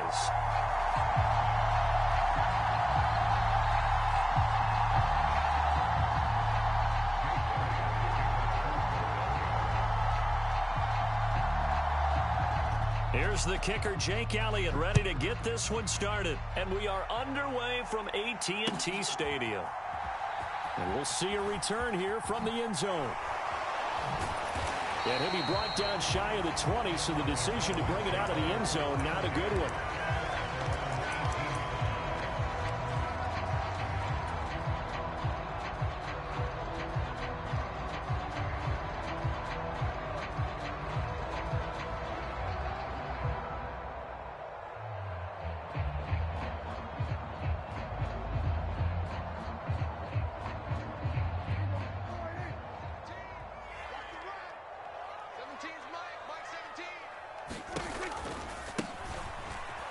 is. Here's the kicker, Jake Elliott, ready to get this one started. And we are underway from AT&T Stadium. And we'll see a return here from the end zone. And he'll be brought down shy of the 20, so the decision to bring it out of the end zone, not a good one.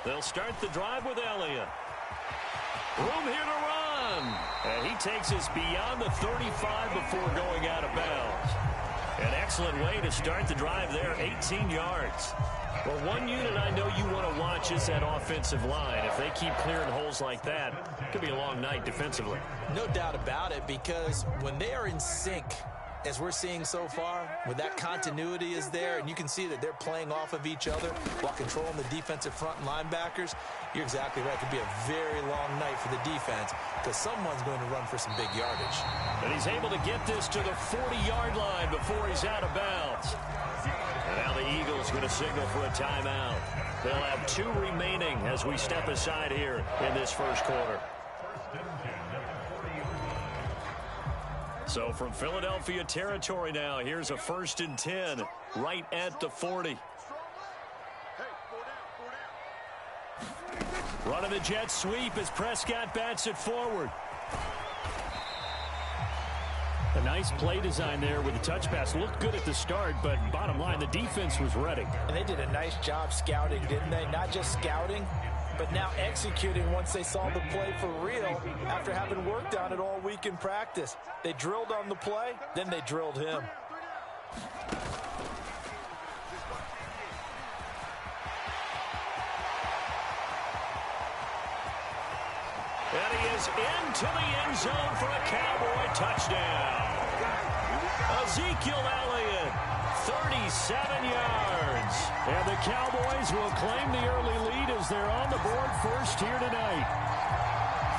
They'll start the drive with Elliott. Room here to run. And he takes us beyond the 35 before going out of bounds. An excellent way to start the drive there, 18 yards. Well, one unit I know you want to watch is that offensive line. If they keep clearing holes like that, it could be a long night defensively. No doubt about it, because when they are in sync, as we're seeing so far, when that continuity is there and you can see that they're playing off of each other while controlling the defensive front linebackers, you're exactly right. It could be a very long night for the defense because someone's going to run for some big yardage. And he's able to get this to the 40-yard line before he's out of bounds. And now the Eagles going to signal for a timeout. They'll have 2 remaining as we step aside here in this first quarter. So from Philadelphia territory now, here's a 1st and 10 right at the 40. Running the jet sweep as Prescott bats it forward. A nice play design there with the touch pass. Looked good at the start, but bottom line, the defense was ready. And they did a nice job scouting, didn't they? Not just scouting, but now executing once they saw the play for real after having worked on it all week in practice. They drilled on the play, then they drilled him. And he is into the end zone for a Cowboy touchdown. Ezekiel Elliott, 37 yards. And the Cowboys will claim the early lead as they're on the board first here tonight.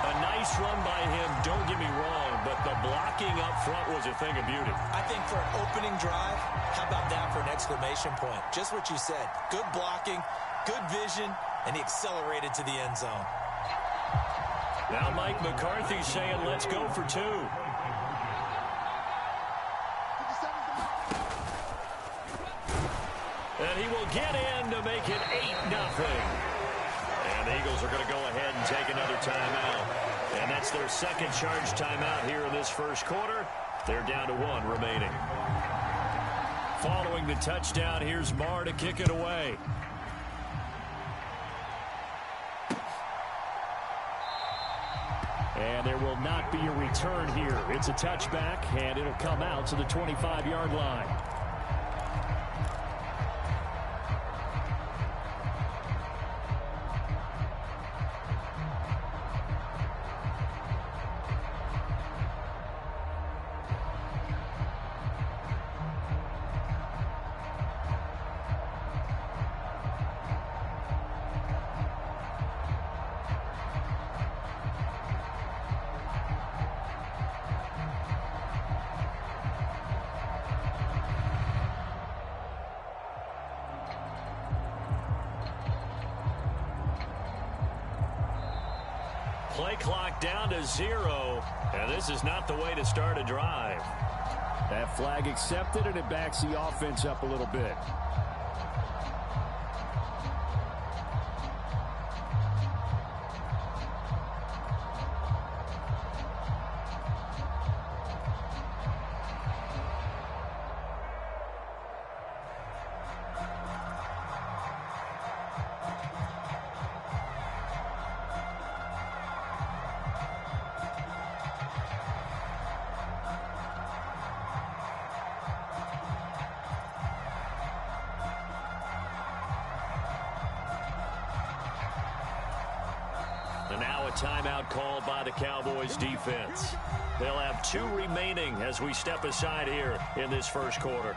A nice run by him, don't get me wrong, but the blocking up front was a thing of beauty. I think for an opening drive, how about that for an exclamation point? Just what you said. Good blocking, good vision, and he accelerated to the end zone. Now Mike McCarthy saying, let's go for 2. And he will get in to make it 8-0. And the Eagles are going to go ahead and take another timeout. And that's their second charge timeout here in this first quarter. They're down to 1 remaining. Following the touchdown, here's Marr to kick it away. And there will not be a return here. It's a touchback, and it'll come out to the 25-yard line. Play clock down to 0, and this is not the way to start a drive. That flag accepted, and it backs the offense up a little bit. timeout called by the Cowboys defense. They'll have 2 remaining as we step aside here in this first quarter.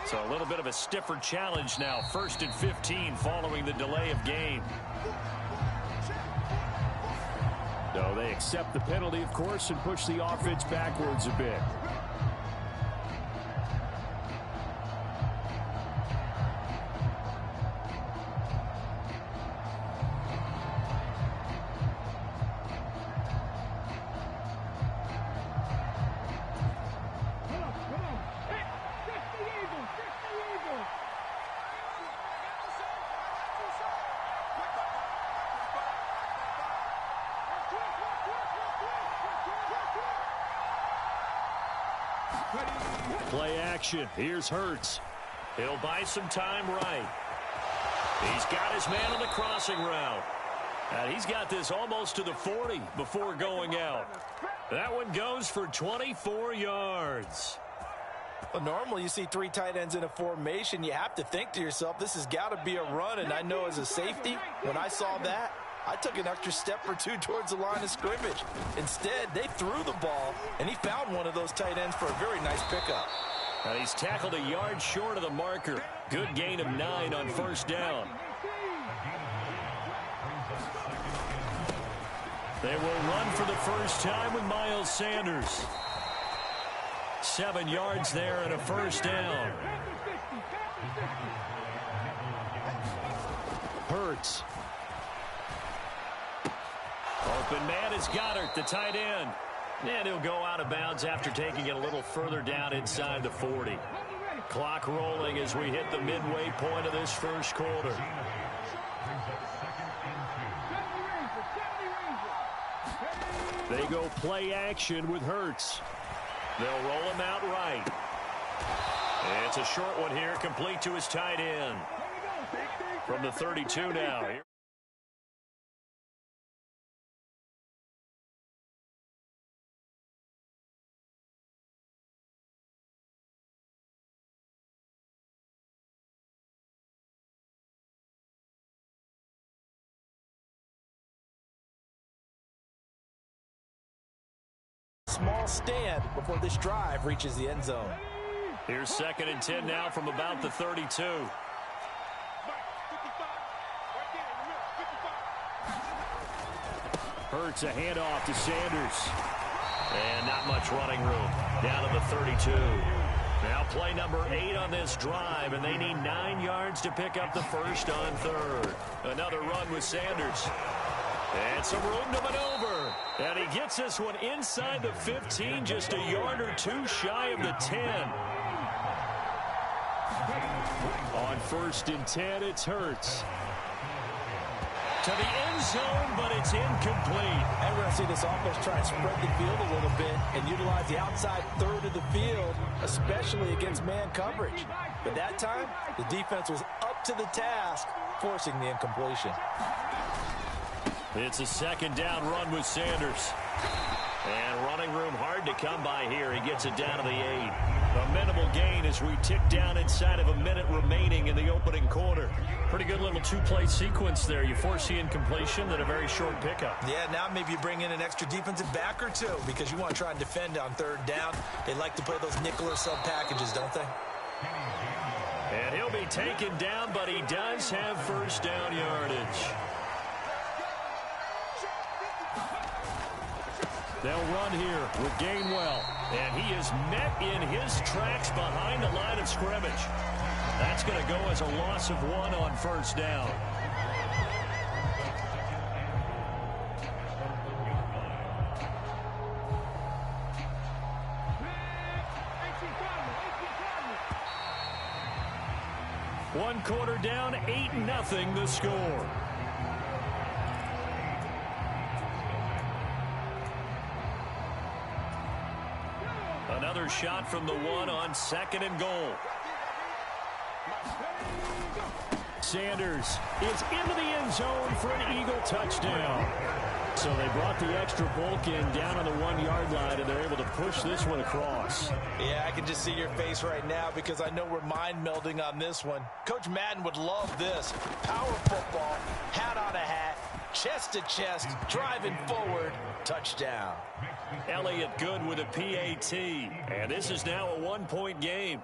So a little bit of a stiffer challenge now. 1st and 15 following the delay of game. So they accept the penalty, of course, and push the offense backwards a bit. Play action. Here's Hurts. He'll buy some time right. He's got his man on the crossing route. And he's got this almost to the 40 before going out. That one goes for 24 yards. Well, normally you see 3 tight ends in a formation. You have to think to yourself, this has got to be a run. And I know as a safety, when I saw that, I took an extra step or 2 towards the line of scrimmage. Instead, they threw the ball, and he found one of those tight ends for a very nice pickup. He's tackled a yard short of the marker. Good gain of 9 on 1st down. They will run for the first time with Miles Sanders. 7 yards there and a 1st down. Hurts. Open man is Goddard, the tight end. And he'll go out of bounds after taking it a little further down inside the 40. Clock rolling as we hit the midway point of this first quarter. They go play action with Hurts. They'll roll him out right. It's a short one here, complete to his tight end. From the 32 now. Small stand before this drive reaches the end zone. Here's 2nd and 10 now from about the 32. Hurts a handoff to Sanders. And not much running room. Down to the 32. Now play number 8 on this drive, and they need 9 yards to pick up the first on 3rd. Another run with Sanders. And some room to maneuver. And he gets this one inside the 15, just a yard or two shy of the 10. On 1st and 10, it's Hurts. To the end zone, but it's incomplete. And we're going to see this offense try and spread the field a little bit and utilize the outside third of the field, especially against man coverage. But that time, the defense was up to the task, forcing the incompletion. It's a 2nd down run with Sanders. And running room hard to come by here. He gets it down to the 8. A minimal gain as we tick down inside of a minute remaining in the opening quarter. Pretty good little two-play sequence there. You force the incompletion, then a very short pickup. Yeah, now maybe you bring in an extra defensive back or two because you want to try and defend on 3rd down. They like to play those nickel or sub packages, don't they? And he'll be taken down, but he does have 1st down yardage. They'll run here with Gainwell. And he is met in his tracks behind the line of scrimmage. That's going to go as a loss of 1 on 1st down. One quarter down, 8-0 the score. Another shot from the 1 on 2nd and goal. Sanders is into the end zone for an Eagle touchdown. So they brought the extra bulk in down on the 1-yard line, and they're able to push this one across. Yeah, I can just see your face right now because I know we're mind melding on this one. Coach Madden would love this. Power football, hat on a hat, chest to chest, driving forward, touchdown. Elliott good with a PAT, and this is now a 1-point game.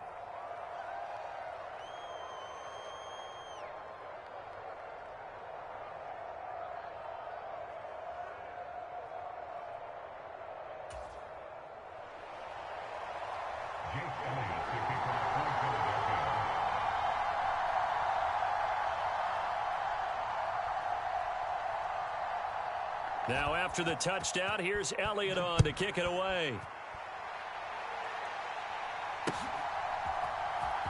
Now after the touchdown, here's Elliott on to kick it away.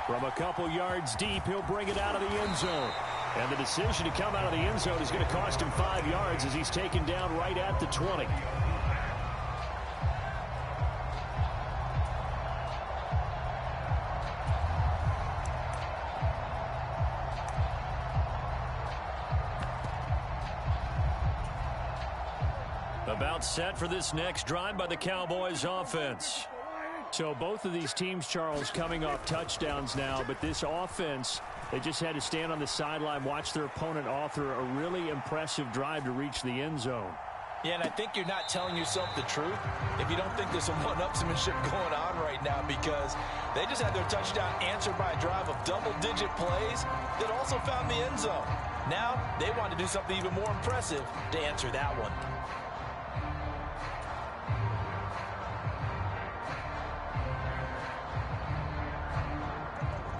From a couple yards deep, he'll bring it out of the end zone. And the decision to come out of the end zone is going to cost him 5 yards as he's taken down right at the 20. About set for this next drive by the Cowboys offense. So both of these teams, Charles, coming off touchdowns now, but this offense, they just had to stand on the sideline, watch their opponent author a really impressive drive to reach the end zone. Yeah, and I think you're not telling yourself the truth if you don't think there's some one-upsmanship going on right now, because they just had their touchdown answered by a drive of double-digit plays that also found the end zone. Now they want to do something even more impressive to answer that one.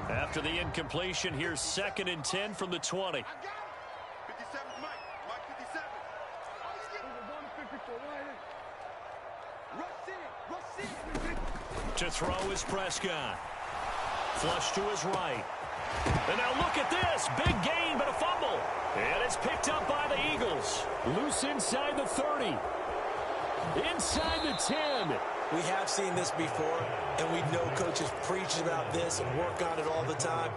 After the incompletion, here's 2nd and 10 from the 20. To throw is Prescott. Flush to his right. And now look at this. Big gain, but a fumble. And it's picked up by the Eagles. Loose inside the 30. Inside the 10. We have seen this before, and we know coaches preach about this and work on it all the time.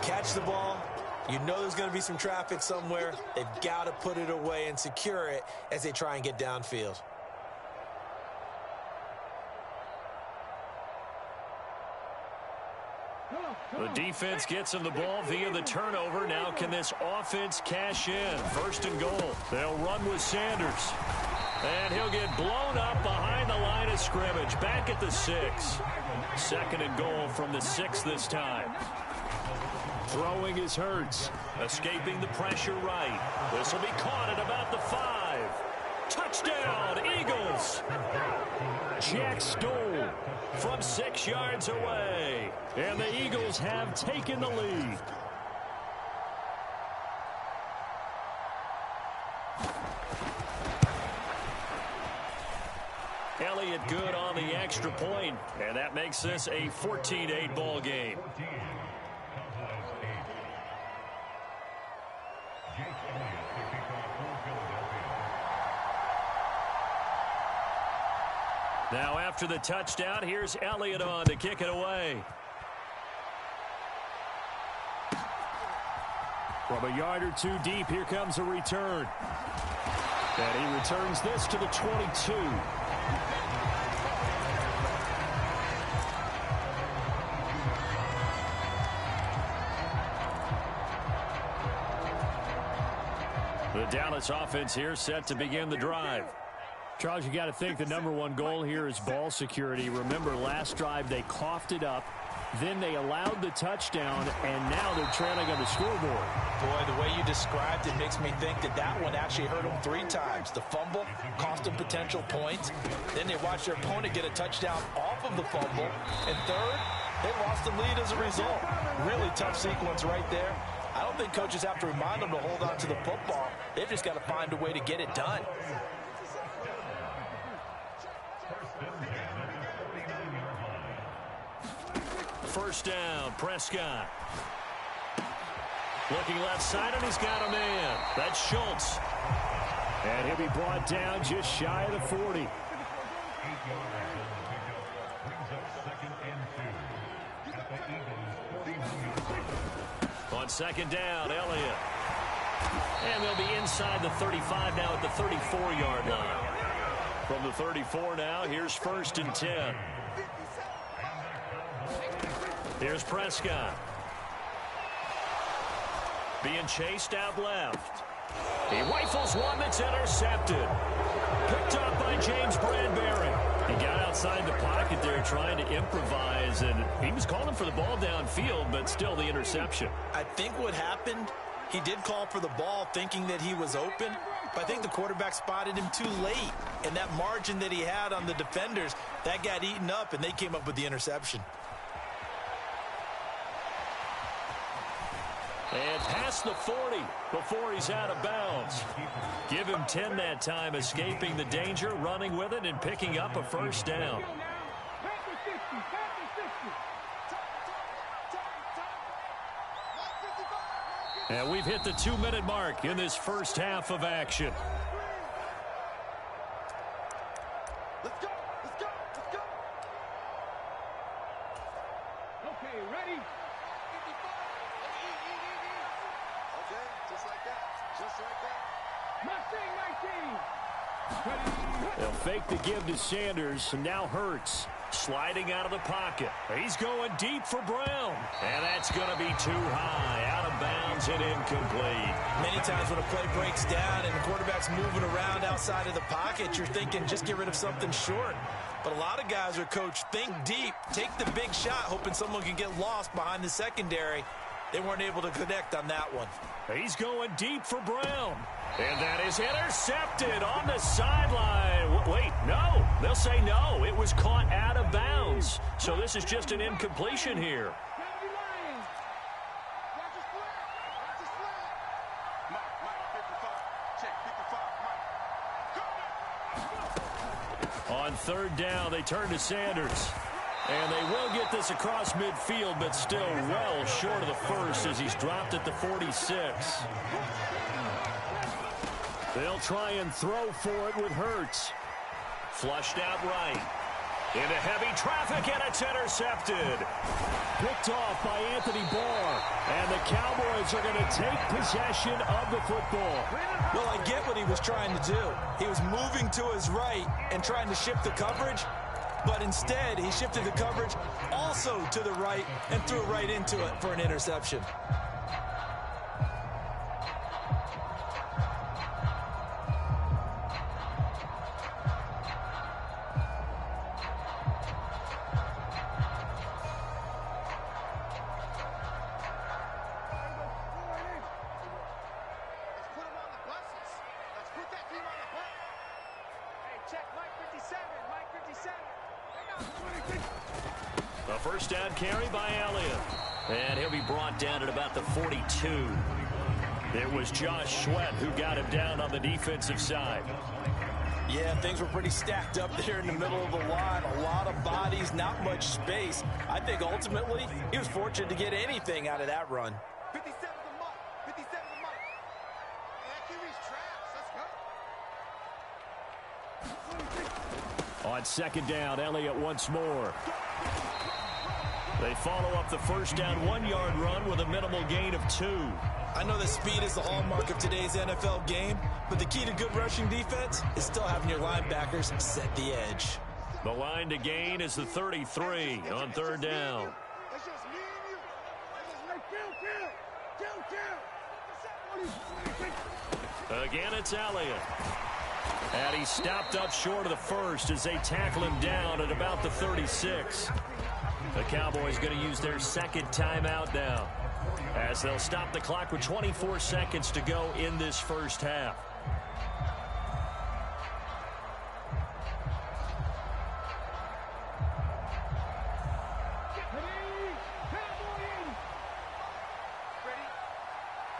Catch the ball. You know there's going to be some traffic somewhere. They've got to put it away and secure it as they try and get downfield. The defense gets him the ball via the turnover. Now can this offense cash in? 1st and goal. They'll run with Sanders. And he'll get blown up behind the line of scrimmage. Back at the 6. 2nd and goal from the 6 this time. Throwing is Hurts. Escaping the pressure right. This will be caught at about the 5. Touchdown, Eagles. Jack Stoll from 6 yards away. And the Eagles have taken the lead. the extra point, and that makes this a 14-8 ball game. Now after the touchdown, here's Elliott on to kick it away. From a yard or two deep, here comes a return. And he returns this to the 22. The Dallas offense here set to begin the drive. Charles, you got to think the #1 goal here is ball security. Remember, last drive they coughed it up. Then they allowed the touchdown, and now they're trailing on the scoreboard. Boy, the way you described it makes me think that that one actually hurt them 3 times. The fumble cost them potential points. Then they watched their opponent get a touchdown off of the fumble. And third, they lost the lead as a result. Really tough sequence right there. I don't think coaches have to remind them to hold on to the football. They've just got to find a way to get it done. First down, Prescott. Looking left side, and he's got a man. That's Schultz. And he'll be brought down just shy of the 40. On second down, Elliott. And they'll be inside the 35 now at the 34-yard line. From the 34 now, here's 1st and 10. Here's Prescott. Being chased out left. He rifles one that's intercepted. Picked up by James Bradbury. He got outside the pocket there trying to improvise, and he was calling for the ball downfield, but still the interception. I think what happened, he did call for the ball thinking that he was open, but I think the quarterback spotted him too late. And that margin that he had on the defenders, that got eaten up, and they came up with the interception. And past the 40 before he's out of bounds. Give him 10 that time, escaping the danger, running with it, and picking up a first down. And we've hit the 2-minute mark in this first half of action. Let's go, let's go, let's go. Okay, ready? Okay, just like that. Just like that. Mustang 19. They'll fake the give to Sanders, and now Hurts sliding out of the pocket. He's going deep for Brown. And that's going to be too high. Out of bounds and incomplete. Many times when a play breaks down and the quarterback's moving around outside of the pocket, you're thinking just get rid of something short. But a lot of guys are coached, think deep, take the big shot, hoping someone can get lost behind the secondary. They weren't able to connect on that one. He's going deep for Brown. And that is intercepted on the sideline. Wait, no. They'll say no. It was caught out of bounds. So this is just an incompletion here. On third down, they turn to Sanders. And they will get this across midfield, but still well short of the first as he's dropped at the 46. They'll try and throw for it with Hurts. Flushed out right. Into heavy traffic, and it's intercepted. Picked off by Anthony Barr. And the Cowboys are going to take possession of the football. Well, I get what he was trying to do. He was moving to his right and trying to shift the coverage. But instead, he shifted the coverage also to the right and threw right into it for an interception. A first down carry by Elliott. And he'll be brought down at about the 42. It was Josh Sweat who got him down on the defensive side. Yeah, things were pretty stacked up there in the middle of the line. A lot of bodies, not much space. I think ultimately he was fortunate to get anything out of that run. 57 the mark. 57 the mark. That QB's traps. Let's go. On second down, Elliott once more. They follow up the first down 1-yard run with a minimal gain of 2. I know that speed is the hallmark of today's NFL game, but the key to good rushing defense is still having your linebackers set the edge. The line to gain is the 33 on third down. It's just me and you. Again, it's Elliott. And he's stopped up short of the first as they tackle him down at about the 36. The Cowboys going to use their second timeout now, as they'll stop the clock with 24 seconds to go in this first half. Ready?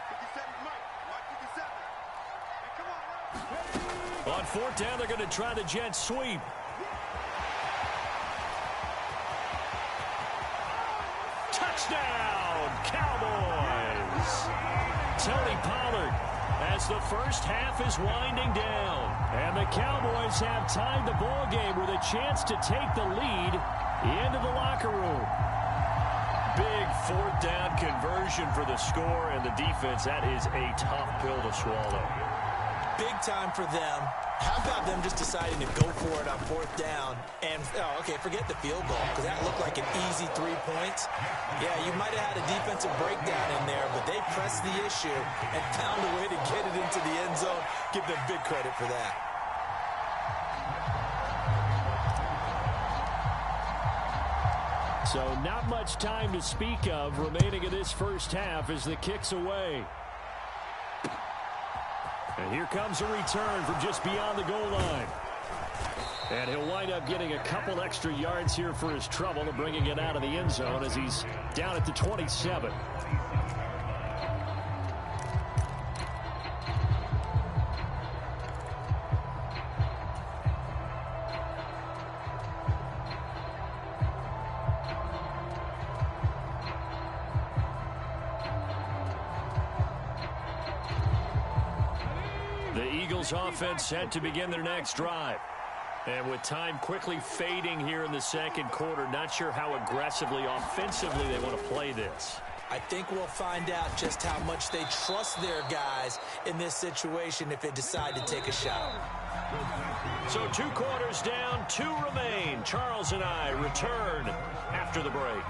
57 Mike. Mark 57. Hey, come on, On fourth down, they're going to try the jet sweep. Touchdown, Cowboys! Tony Pollard as the first half is winding down. And the Cowboys have tied the ball game with a chance to take the lead into the locker room. Big fourth down conversion for the score, and the defense, that is a tough pill to swallow. Big time for them. How about them just deciding to go for it on fourth down? And, forget the field goal, because that looked like an easy 3 points. Yeah, you might have had a defensive breakdown in there, but they pressed the issue and found a way to get it into the end zone. Give them big credit for that. So not much time to speak of remaining in this first half as the kick's away. And here comes a return from just beyond the goal line. And he'll wind up getting a couple extra yards here for his trouble and bringing it out of the end zone as he's down at the 27. The Eagles offense set to begin their next drive. And with time quickly fading here in the second quarter, not sure how aggressively, offensively they want to play this. I think we'll find out just how much they trust their guys in this situation if they decide to take a shot. So 2 quarters down, 2 remain. Charles and I return after the break.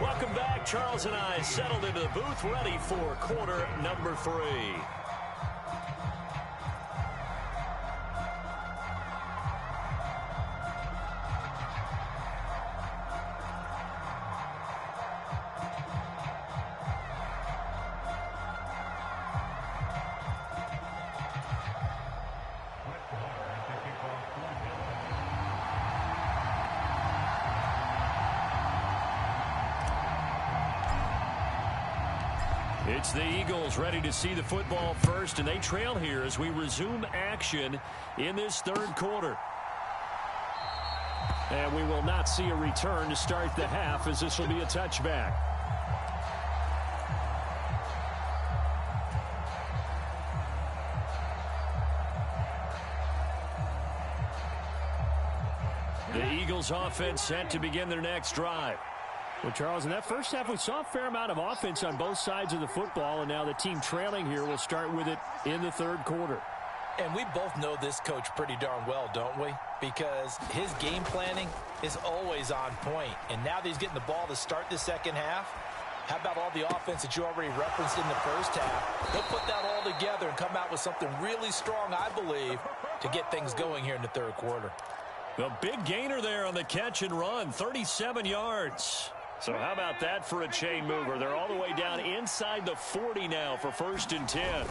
Welcome back. Charles and I settled into the booth, ready for quarter number 3. It's the Eagles ready to see the football first, and they trail here as we resume action in this third quarter. And we will not see a return to start the half, as this will be a touchback. The Eagles offense set to begin their next drive. Well, Charles, in that first half, we saw a fair amount of offense on both sides of the football, and now the team trailing here will start with it in the third quarter. And we both know this coach pretty darn well, don't we? Because his game planning is always on point. And now that he's getting the ball to start the second half, how about all the offense that you already referenced in the first half? He'll put that all together and come out with something really strong, I believe, to get things going here in the third quarter. The big gainer there on the catch and run, 37 yards. So how about that for a chain mover? They're all the way down inside the 40 now for 1st and 10.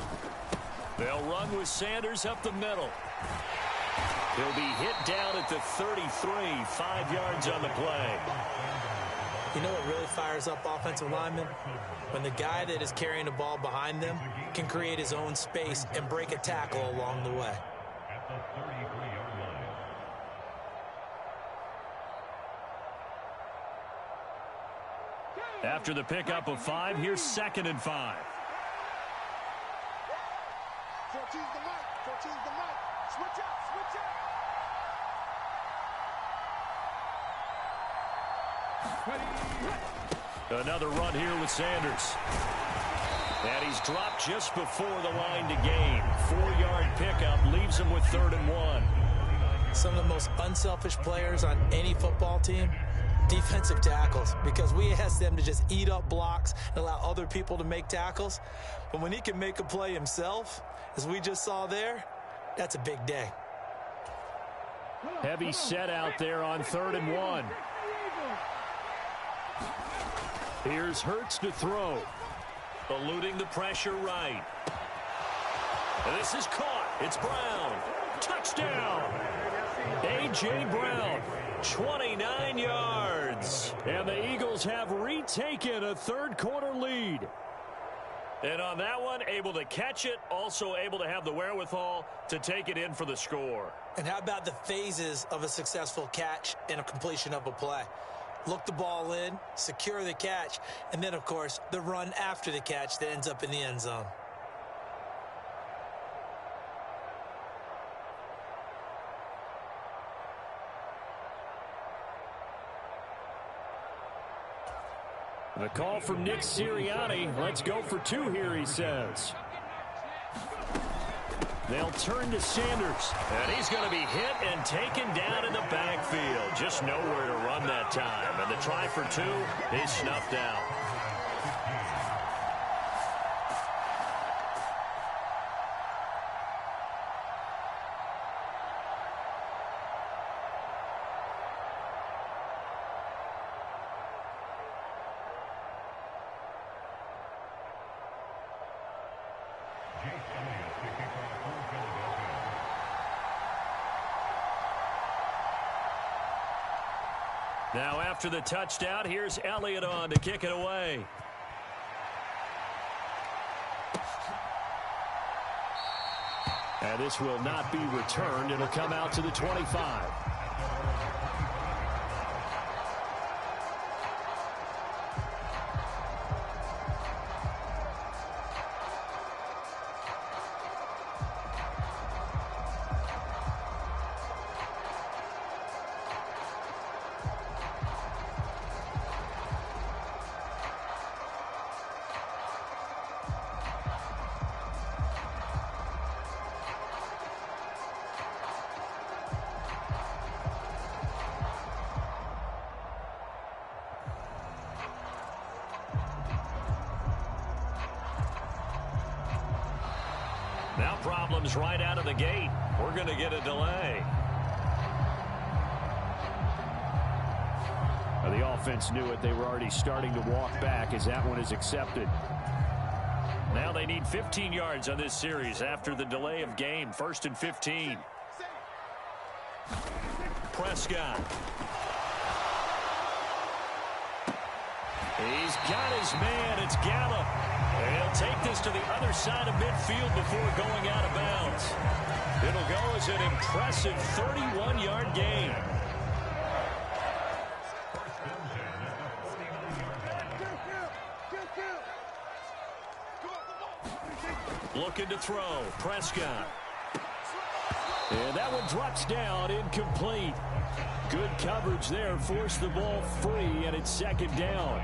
They'll run with Sanders up the middle. He'll be hit down at the 33, 5 yards on the play. You know what really fires up offensive linemen? When the guy that is carrying the ball behind them can create his own space and break a tackle along the way. After the pickup of 5, here's 2nd and 5. 14's the right. 14's the right. Switch up. Switch up. Another run here with Sanders. And he's dropped just before the line to gain. 4-yard pickup leaves him with 3rd and 1. Some of the most unselfish players on any football team, defensive tackles, because we ask them to just eat up blocks and allow other people to make tackles. But when he can make a play himself, as we just saw there, that's a big day. Heavy set out there on 3rd and 1. Here's Hurts to throw. Eluding the pressure right. And this is caught. It's Brown. Touchdown. A.J. Brown, 29 yards. And the Eagles have retaken a third-quarter lead. And on that one, able to catch it, also able to have the wherewithal to take it in for the score. And how about the phases of a successful catch and a completion of a play? Look the ball in, secure the catch, and then, of course, the run after the catch that ends up in the end zone. The call from Nick Sirianni. Let's go for 2 here, he says. They'll turn to Sanders. And he's going to be hit and taken down in the backfield. Just nowhere to run that time. And the try for 2 is snuffed out. Now after the touchdown, here's Elliott on to kick it away. And this will not be returned. It'll come out to the 25. Now problems right out of the gate. We're going to get a delay. The offense knew it. They were already starting to walk back as that one is accepted. Now they need 15 yards on this series after the delay of game. 1st and 15. Prescott. He's got his man. It's Gallup. And he'll take this to the other side of midfield before going out of bounds. It'll go as an impressive 31-yard gain. Looking to throw. Prescott. And that one drops down, incomplete. Good coverage there. Forced the ball free, and it's 2nd down.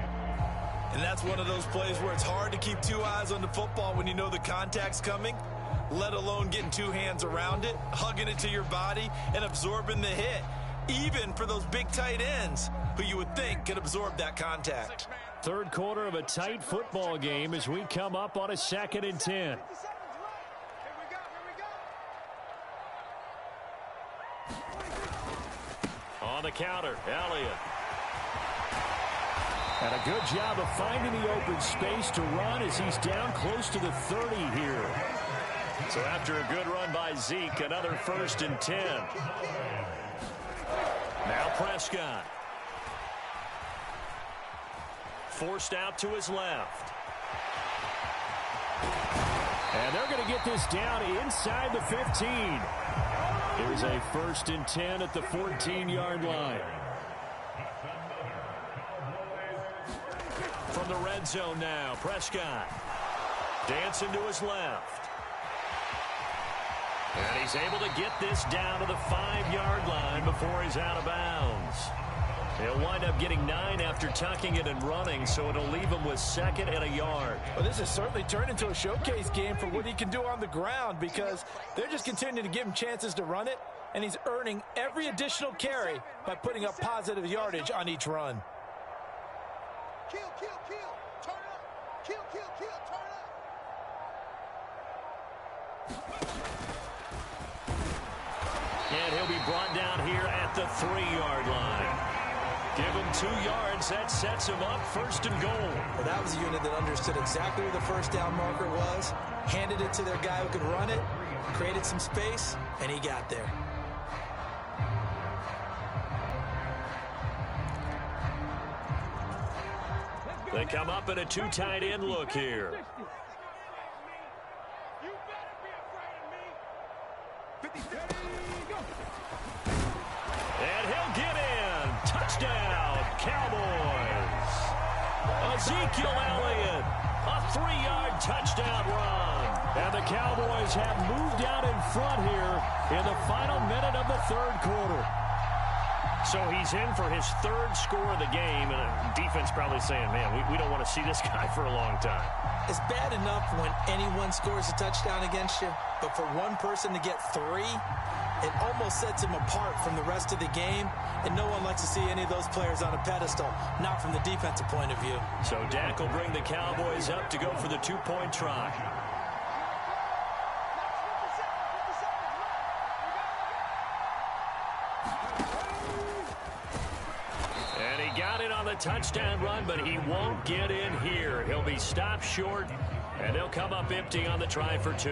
And that's one of those plays where it's hard to keep 2 eyes on the football when you know the contact's coming, let alone getting 2 hands around it, hugging it to your body, and absorbing the hit, even for those big tight ends who you would think could absorb that contact. Third quarter of a tight football game as we come up on a 2nd and 10. On the counter, Elliott. And a good job of finding the open space to run as he's down close to the 30 here. So after a good run by Zeke, another 1st and 10. Now Prescott. Forced out to his left. And they're going to get this down inside the 15. Here's a 1st and 10 at the 14-yard line. from the red zone now. Prescott dancing to his left. And he's able to get this down to the 5-yard line before he's out of bounds. He'll wind up getting 9 after tucking it and running, so it'll leave him with 2nd and a yard. Well, this has certainly turned into a showcase game for what he can do on the ground because they're just continuing to give him chances to run it, and he's earning every additional carry by putting up positive yardage on each run. Kill, kill, kill. Turn up. Kill, kill, kill. Turn up. And he'll be brought down here at the 3-yard line. Give him 2 yards. That sets him up 1st and goal. Well, that was a unit that understood exactly where the first down marker was, handed it to their guy who could run it, created some space, and he got there. They come up in a 2 tight end look here. And he'll get in. Touchdown, Cowboys. Ezekiel Elliott, a 3-yard touchdown run. And the Cowboys have moved out in front here in the final minute of the 3rd quarter. So he's in for his 3rd score of the game, and the defense probably saying, man, we don't want to see this guy for a long time. It's bad enough when anyone scores a touchdown against you, but for one person to get 3, it almost sets him apart from the rest of the game, and no one likes to see any of those players on a pedestal, not from the defensive point of view. So Dak will bring the Cowboys up to go for the 2-point try. And he got it on the touchdown run, but he won't get in here. He'll be stopped short, and they'll come up empty on the try for 2.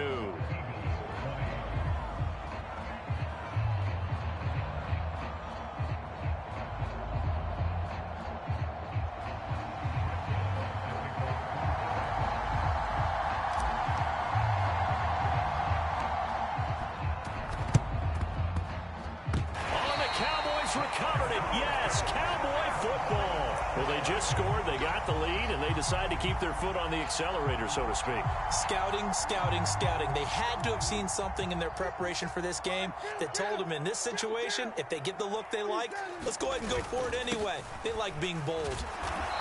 Recovered it. Yes, Cowboy football. Well, they just scored. They got the lead, and they decide to keep their foot on the accelerator, so to speak. Scouting, scouting, scouting. They had to have seen something in their preparation for this game that told them in this situation, if they get the look they like, let's go ahead and go for it anyway. They like being bold.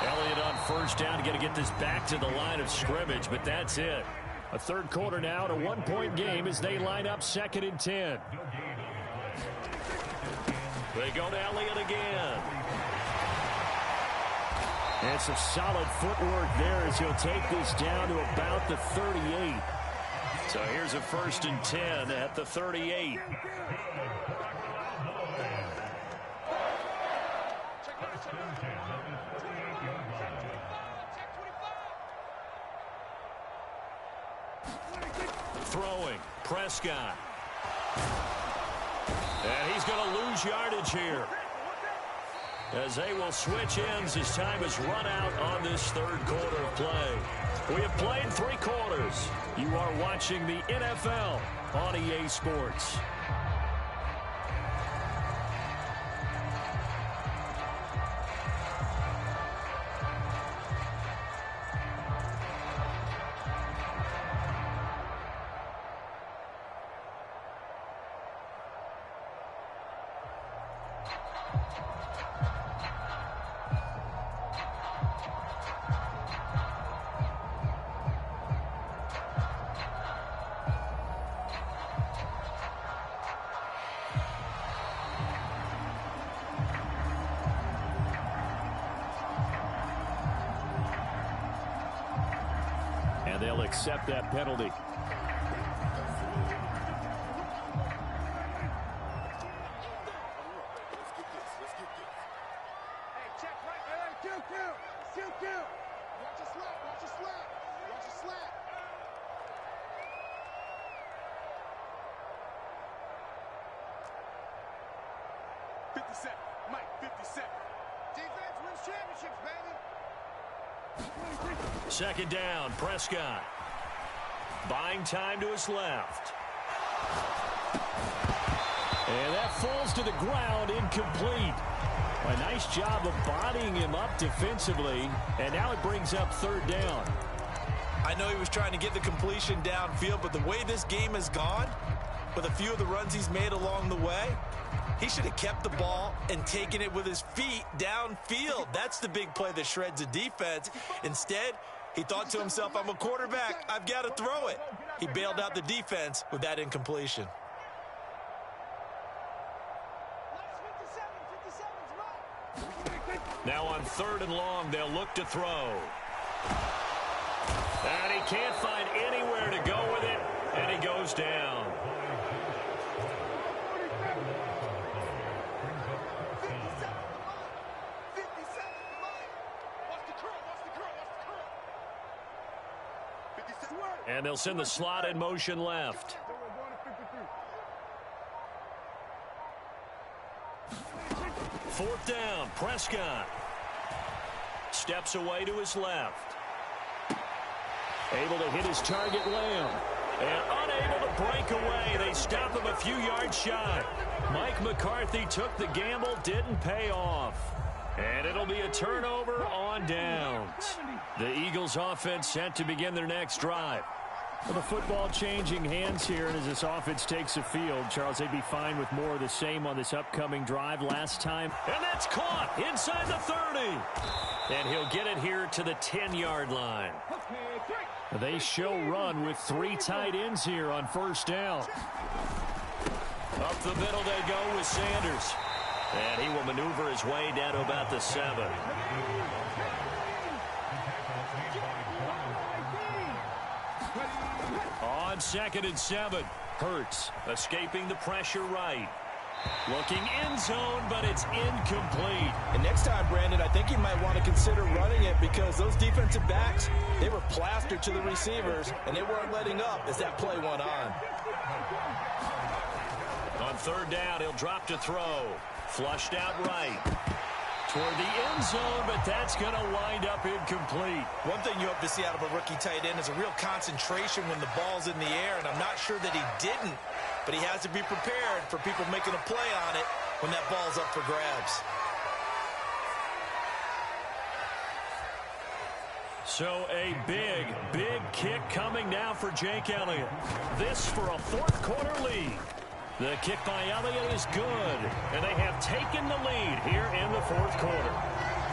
Elliott on 1st down. Got to get this back to the line of scrimmage, but that's it. A 3rd quarter now, and a 1-point game as they line up 2nd and 10. They go to Elliott again. And some solid footwork there as he'll take this down to about the 38. So here's a 1st and 10 at the 38. Throwing, Prescott. And he's going to lose yardage here, as they will switch ends as time has run out on this 3rd quarter of play. We have played 3 quarters. You are watching the NFL on EA Sports. They'll accept that penalty. Let's get this. Hey, check right there. Q. Watch your slap. Mike, 50 seconds. Defense wins championships, baby. 2nd down, Prescott. Buying time to his left. And that falls to the ground, incomplete. A nice job of bodying him up defensively, and now it brings up third down. I know he was trying to get the completion downfield, but the way this game has gone, with a few of the runs he's made along the way, he should have kept the ball and taken it with his feet downfield. That's the big play that shreds a defense. Instead, he thought to himself, I'm a quarterback, I've got to throw it. He bailed out the defense with that incompletion. Now on third and long, they'll look to throw. And he can't find anywhere to go with it, and he goes down. And they'll send the slot in motion left. Fourth down, Prescott. Steps away to his left. Able to hit his target, Lamb. And unable to break away. They stop him a few yards shy. Mike McCarthy took the gamble, didn't pay off. And it'll be a turnover on downs. The Eagles offense set to begin their next drive. Well, the football changing hands here, and as this offense takes the field, Charles, they'd be fine with more of the same on this upcoming drive last time. And that's caught inside the 30. And he'll get it here to the 10-yard line. They show run with 3 tight ends here on first down. Up the middle they go with Sanders. And he will maneuver his way down to about the 7. On 2nd and 7, Hurts escaping the pressure right. Looking end zone, but it's incomplete. And next time, Brandon, I think he might want to consider running it because those defensive backs, they were plastered to the receivers, and they weren't letting up as that play went on. On third down, he'll drop to throw. Flushed out right. Toward the end zone, but that's going to wind up incomplete. One thing you hope to see out of a rookie tight end is a real concentration when the ball's in the air, and I'm not sure that he didn't, but he has to be prepared for people making a play on it when that ball's up for grabs. So a big, big kick coming now for Jake Elliott. This for a fourth quarter lead. The kick by Elliott is good, and they have taken the lead here in the fourth quarter.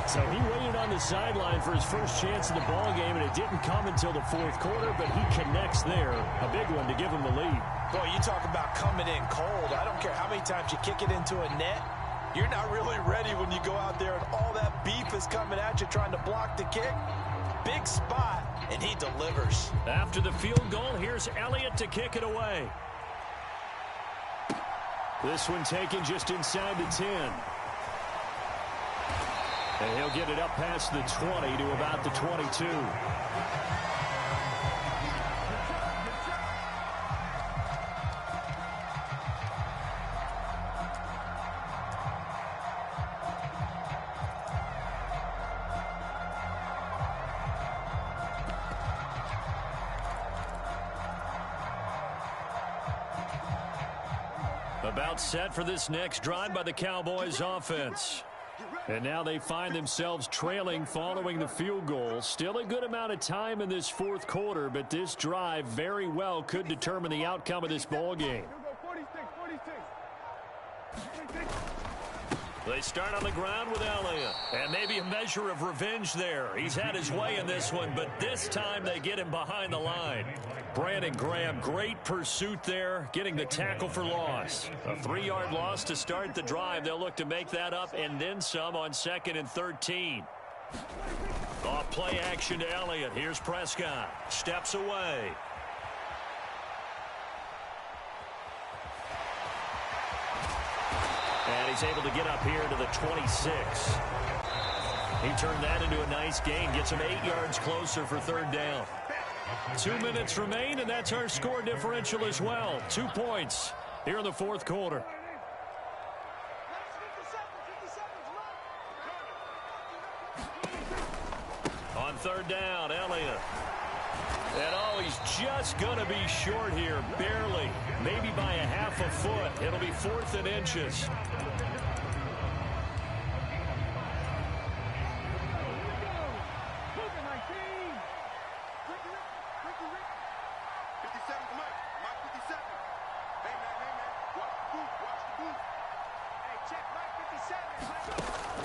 So he waited on the sideline for his first chance in the ball game, and it didn't come until the fourth quarter, but he connects there. A big one to give him the lead. Boy, you talk about coming in cold. I don't care how many times you kick it into a net. You're not really ready when you go out there and all that beef is coming at you trying to block the kick. Big spot, and he delivers. After the field goal, here's Elliott to kick it away. This one taken just inside the 10. And he'll get it up past the 20 to about the 22. About set for this next drive by the Cowboys offense. And now they find themselves trailing following the field goal. Still a good amount of time in this fourth quarter, but this drive very well could determine the outcome of this ball game. They start on the ground with Elliott. And maybe a measure of revenge there. He's had his way in this one, but this time they get him behind the line. Brandon Graham, great pursuit there, getting the tackle for loss. A 3-yard loss to start the drive. They'll look to make that up and then some on 2nd and 13. Off play action to Elliott. Here's Prescott. Steps away. And he's able to get up here to the 26. He turned that into a nice gain. Gets him 8 yards closer for third down. 2 minutes remain, and that's our score differential as well. 2 points here in the fourth quarter. On third down, Elliott. And oh, he's just going to be short here, barely. Maybe by a half a foot. It'll be 4th and inches.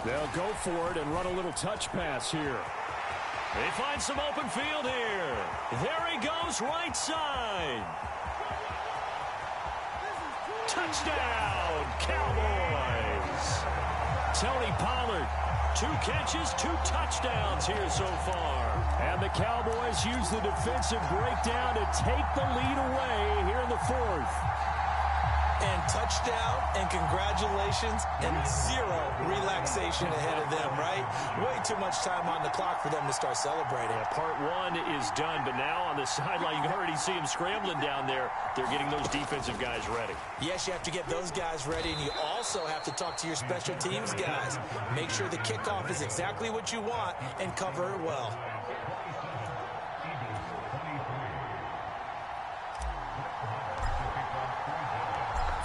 They'll go for it and run a little touch pass here. They find some open field here. There he goes, right side. Touchdown, Cowboys. Tony Pollard, 2 catches, 2 touchdowns here so far. And the Cowboys use the defensive breakdown to take the lead away here in the 4th. And touchdown, and congratulations, and 0 relaxation ahead of them, right? Way too much time on the clock for them to start celebrating. Yeah, part 1 is done, but now on the sideline, you can already see them scrambling down there. They're getting those defensive guys ready. Yes, you have to get those guys ready, and you also have to talk to your special teams guys. Make sure the kickoff is exactly what you want and cover it well.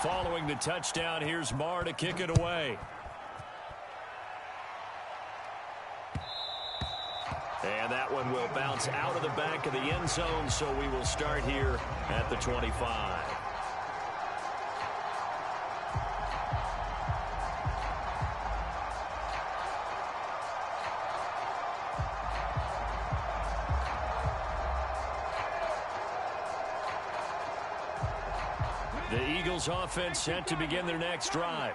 Following the touchdown, here's Marr to kick it away. And that one will bounce out of the back of the end zone, so we will start here at the 25. The Eagles offense set to begin their next drive.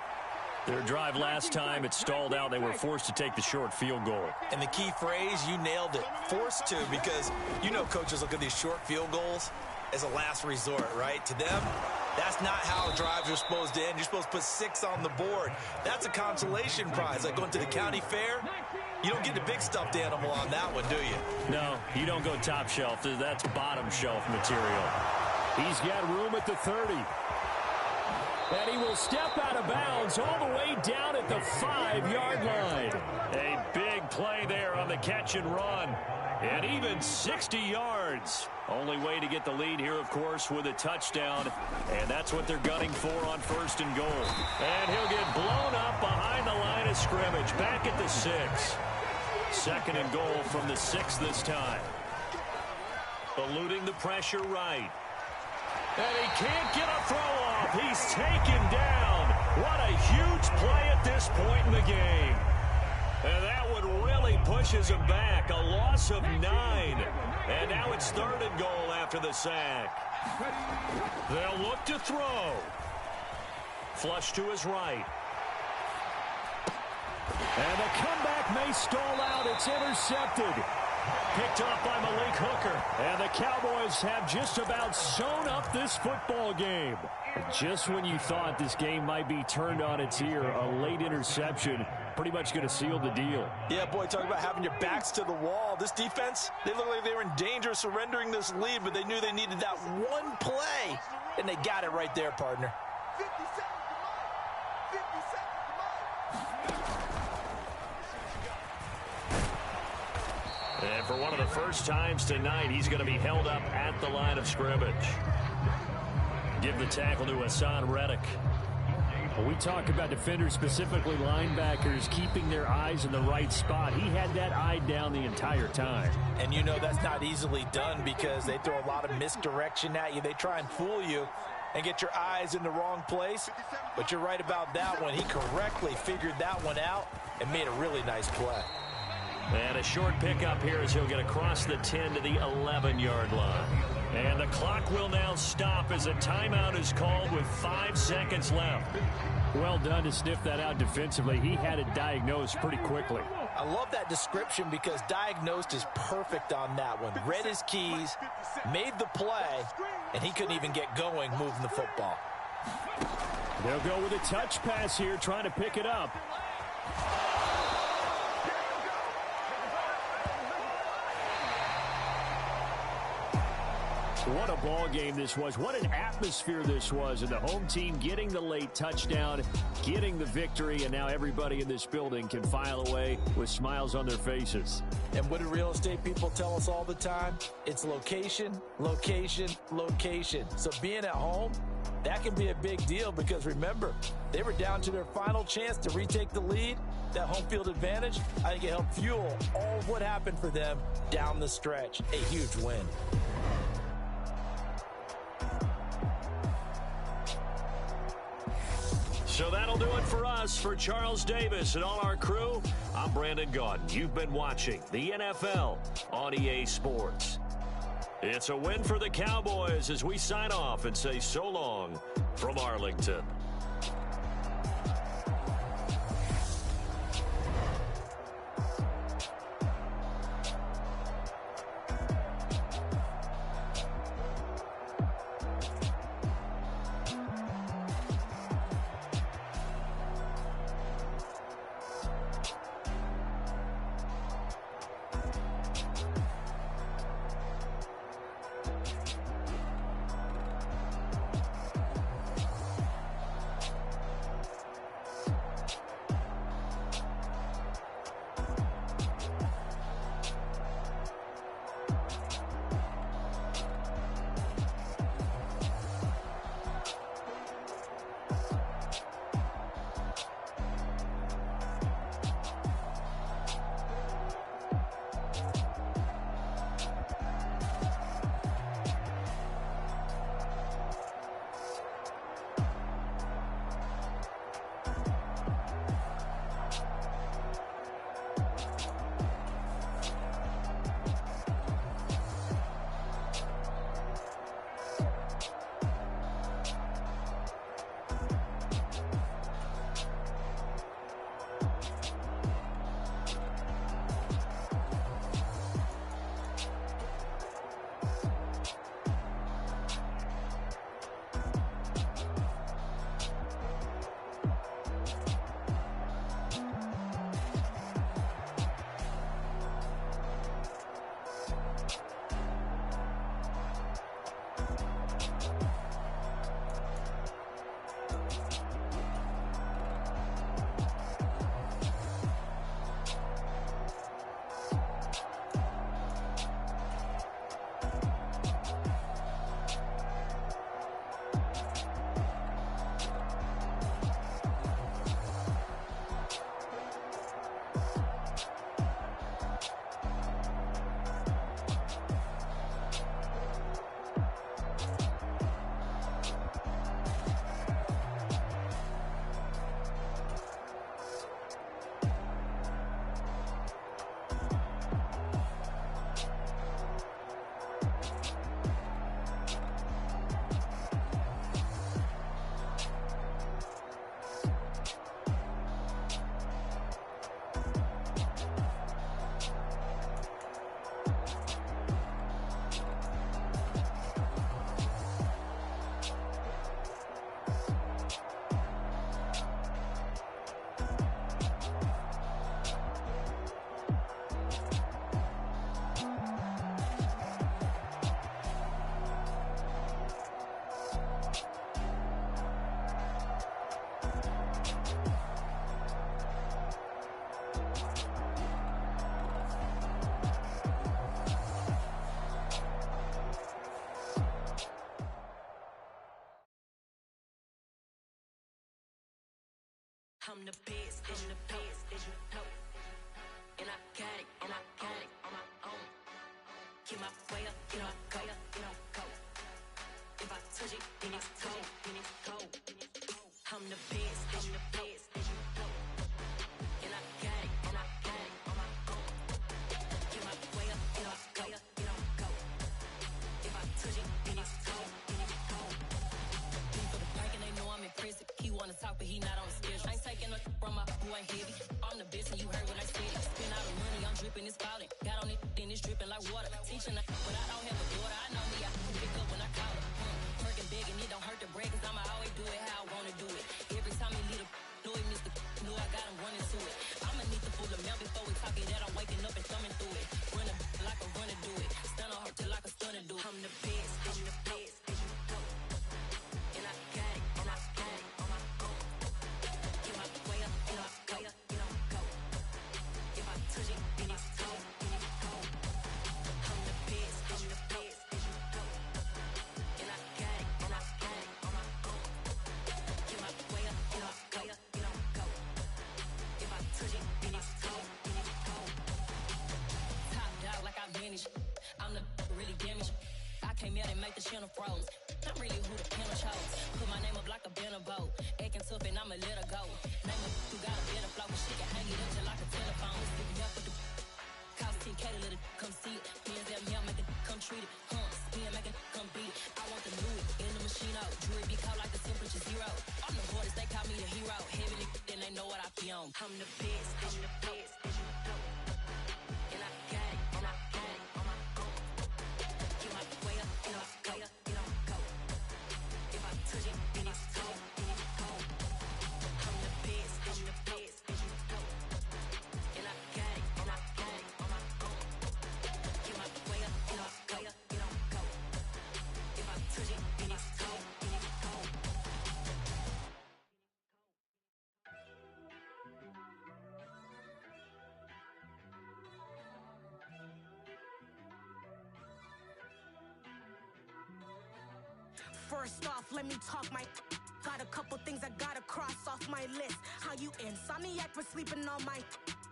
Their drive last time, it stalled out. They were forced to take the short field goal. And the key phrase, you nailed it, forced to, because you know coaches look at these short field goals as a last resort, right? To them, that's not how drives are supposed to end. You're supposed to put 6 on the board. That's a consolation prize, like going to the county fair. You don't get the big stuffed animal on that one, do you? No, you don't go top shelf. That's bottom shelf material. He's got room at the 30. And he will step out of bounds all the way down at the 5-yard line. A big play there on the catch and run. And even 60 yards. Only way to get the lead here, of course, with a touchdown. And that's what they're gunning for on 1st and goal. And he'll get blown up behind the line of scrimmage. Back at the 6. 2nd and goal from the 6 this time. Eluding the pressure right. And he can't get a throw off. He's taken down. What a huge play at this point in the game. And that one really pushes him back. A loss of 9. And now it's 3rd and goal after the sack. They'll look to throw. Flush to his right. And the comeback may stall out. It's intercepted. Picked off by Malik Hooker. And the Cowboys have just about sewn up this football game. Just when you thought this game might be turned on its ear, a late interception pretty much going to seal the deal. Yeah, boy, talk about having your backs to the wall. This defense, they look like they were in danger of surrendering this lead, but they knew they needed that one play, and they got it right there, partner. 50 seconds, come on. 50 seconds, come on. And for one of the first times tonight, he's going to be held up at the line of scrimmage. Give the tackle to Hassan Reddick. When we talk about defenders, specifically linebackers, keeping their eyes in the right spot, he had that eye down the entire time. And you know that's not easily done because they throw a lot of misdirection at you. They try and fool you and get your eyes in the wrong place. But you're right about that one. He correctly figured that one out and made a really nice play. And a short pickup here as he'll get across the 10 to the 11-yard line. And the clock will now stop as a timeout is called with 5 seconds left. Well done to sniff that out defensively. He had it diagnosed pretty quickly. I love that description because diagnosed is perfect on that one. Read his keys, made the play, and he couldn't even get going moving the football. They'll go with a touch pass here, trying to pick it up. What a ball game this was. What an atmosphere this was. And the home team getting the late touchdown, getting the victory, and now everybody in this building can file away with smiles on their faces. And what do real estate people tell us all the time? It's location, location, location. So being at home, that can be a big deal because remember, they were down to their final chance to retake the lead. That home field advantage, I think it helped fuel all of what happened for them down the stretch. A huge win. So that'll do it for us. For Charles Davis and all our crew, I'm Brandon Gaudin. You've been watching the NFL on EA Sports. It's a win for the Cowboys as we sign off and say so long from Arlington. I'm the best, and the best, as you know. And I got it, and I got it on my own. Get my way up, get on go, get on go. If I touch it, then it's cold, then it's cold. I'm the best, and the best, as you know. And I got it, and I got it on my own. Get my way up, get on go, get on go. If I touch it, then it's cold, then it's cold. For the prank and they know I'm impressive. He wanna talk, but he not on the schedule. I ain't taking no from my boy heavy. I'm the best and you heard what I said. Spend all the money, I'm dripping, it's falling. Got on it, then it's dripping like water. Teaching her, but I don't have a daughter. I know me, I can pick up when I call her. Working big and it don't hurt to break, cause I'ma always do it how I wanna do it. Every time he leave the know he missed the know I got him running to it. I'ma need to pull the mouth before we talk it that I'm waking up and thumbing through it. Run a like a runner do it. Stun on her till like a stunner do it. I'm the best, I'm the best, as you know. And I got it, and I got it on my own. Get my way up, get on go, get on go. If I touch it, then it's cold, then it's cold. I'm the best, as you know. And I got it, and I got it on my own. Get my way up, get on go, get on go. If I touch it, then it's cold, then it's cold. Top dog like I vanished. I'm the really damaged. I came out and make the channel froze. I'm really who the piano chose. Put my name up like a banner boat. Acting tough and I'ma let her go. Name her, you got a better flow, but she can hang it up just like a telephone. Sleeping up with the cost 10K to let it come see it. Hands down here, make it come treat it. Spin, make it come beat it. I want the new in the machine out. Jewelry be cold like the temperature zero. I'm the hardest, they call me the hero. Heavy, then they know what I be on. I'm the best, I'm the best, and you know. And I got it, and I got it on my own. Get my way up, get off, go, get on, go. If I touch it, then it's cold, then it's cold. I'm the best, and you know. And I got it, and I got it on my own. Get my way up, get off, go, get on, go. If I touch it, then it's cold, then it's cold. First off, let me talk my. Got a couple things I gotta cross off my list. How you insomniac for sleeping on my.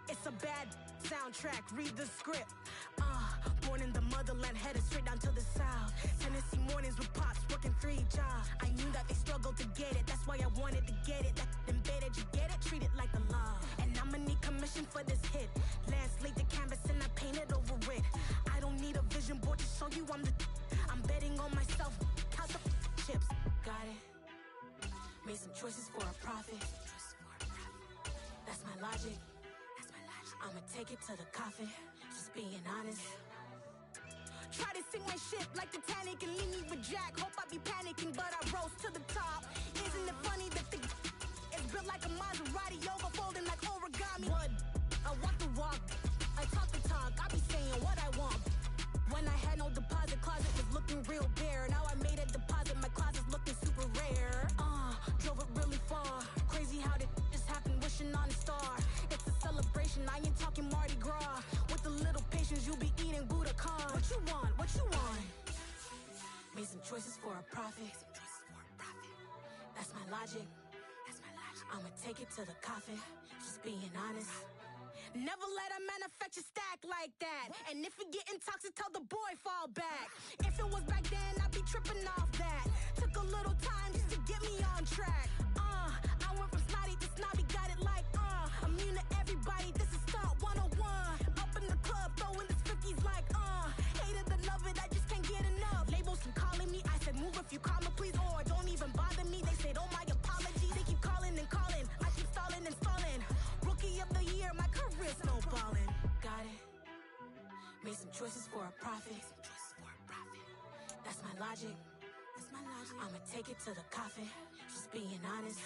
It's a bad soundtrack, read the script. Born in the motherland, headed straight down to the south. Tennessee mornings with pops, working 3 jobs. I knew that they struggled to get it, that's why I wanted to get it. That embedded, you get it, treat it like a law. And I'ma need commission for this hit. Last laid the canvas and I painted over it. I don't need a vision board to show you I'm the. I'm betting on myself, house of chips. Got it. Made some choices for a profit. That's my logic. I'ma take it to the coffin, just being honest. Try to sink my ship like Titanic and leave me with Jack. Hope I be panicking, but I rose to the top. Isn't it funny that the is built like a Maserati, yoga folding like origami? What? I walk the walk, I talk the talk, I be saying what I want. When I had no deposit, closet was looking real bare. Now I made a deposit, my closet's looking super rare. Drove it really far. Crazy how did just happen, wishing on a star. It's a celebration, I ain't talking Mardi Gras. With a little patience, you'll be eating Budokan. What you want? What you want? Made some choices for a profit. That's my logic. I'ma take it to the coffin, just being honest. Never let a manufacture stack like that. And if it getting toxic, tell the boy fall back. If it was back then, I'd be tripping off that. Took a little time just to get me on track. I went from snotty to snobby, got it like, immune to everybody, this is stunt 101. Up in the club, throwing this 50s like, hate it, I love it, I just can't get enough. Labels keep calling me, I said move if you call me, please, or don't even bother me. They said, oh my apology, they keep calling and calling. I keep stalling and stalling. Rookie of the year, my career snowballing. Got it. Made some choices for a profit. That's my logic. I'ma take it to the coffin, just being honest.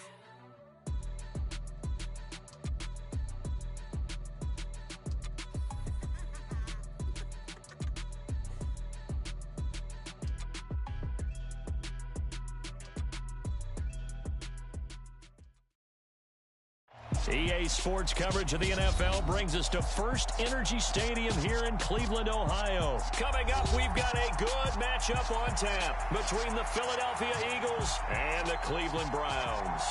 EA Sports coverage of the NFL brings us to First Energy Stadium here in Cleveland, Ohio. Coming up, we've got a good matchup on tap between the Philadelphia Eagles and the Cleveland Browns.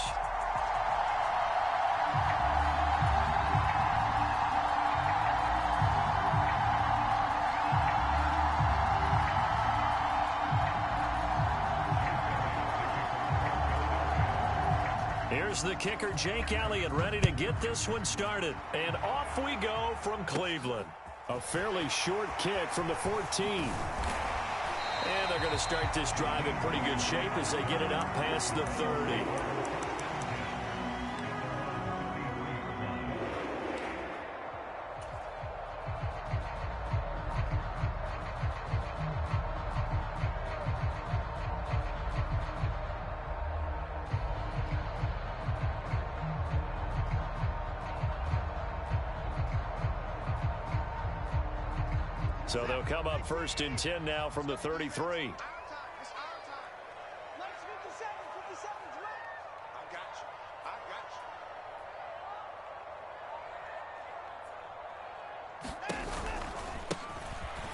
Here's the kicker, Jake Elliott, ready to get this one started. And off we go from Cleveland. A fairly short kick from the 14. And they're going to start this drive in pretty good shape as they get it up past the 30. So they'll come up 1st and 10 now from the 33. It's our time. Let's 57 seconds left. I got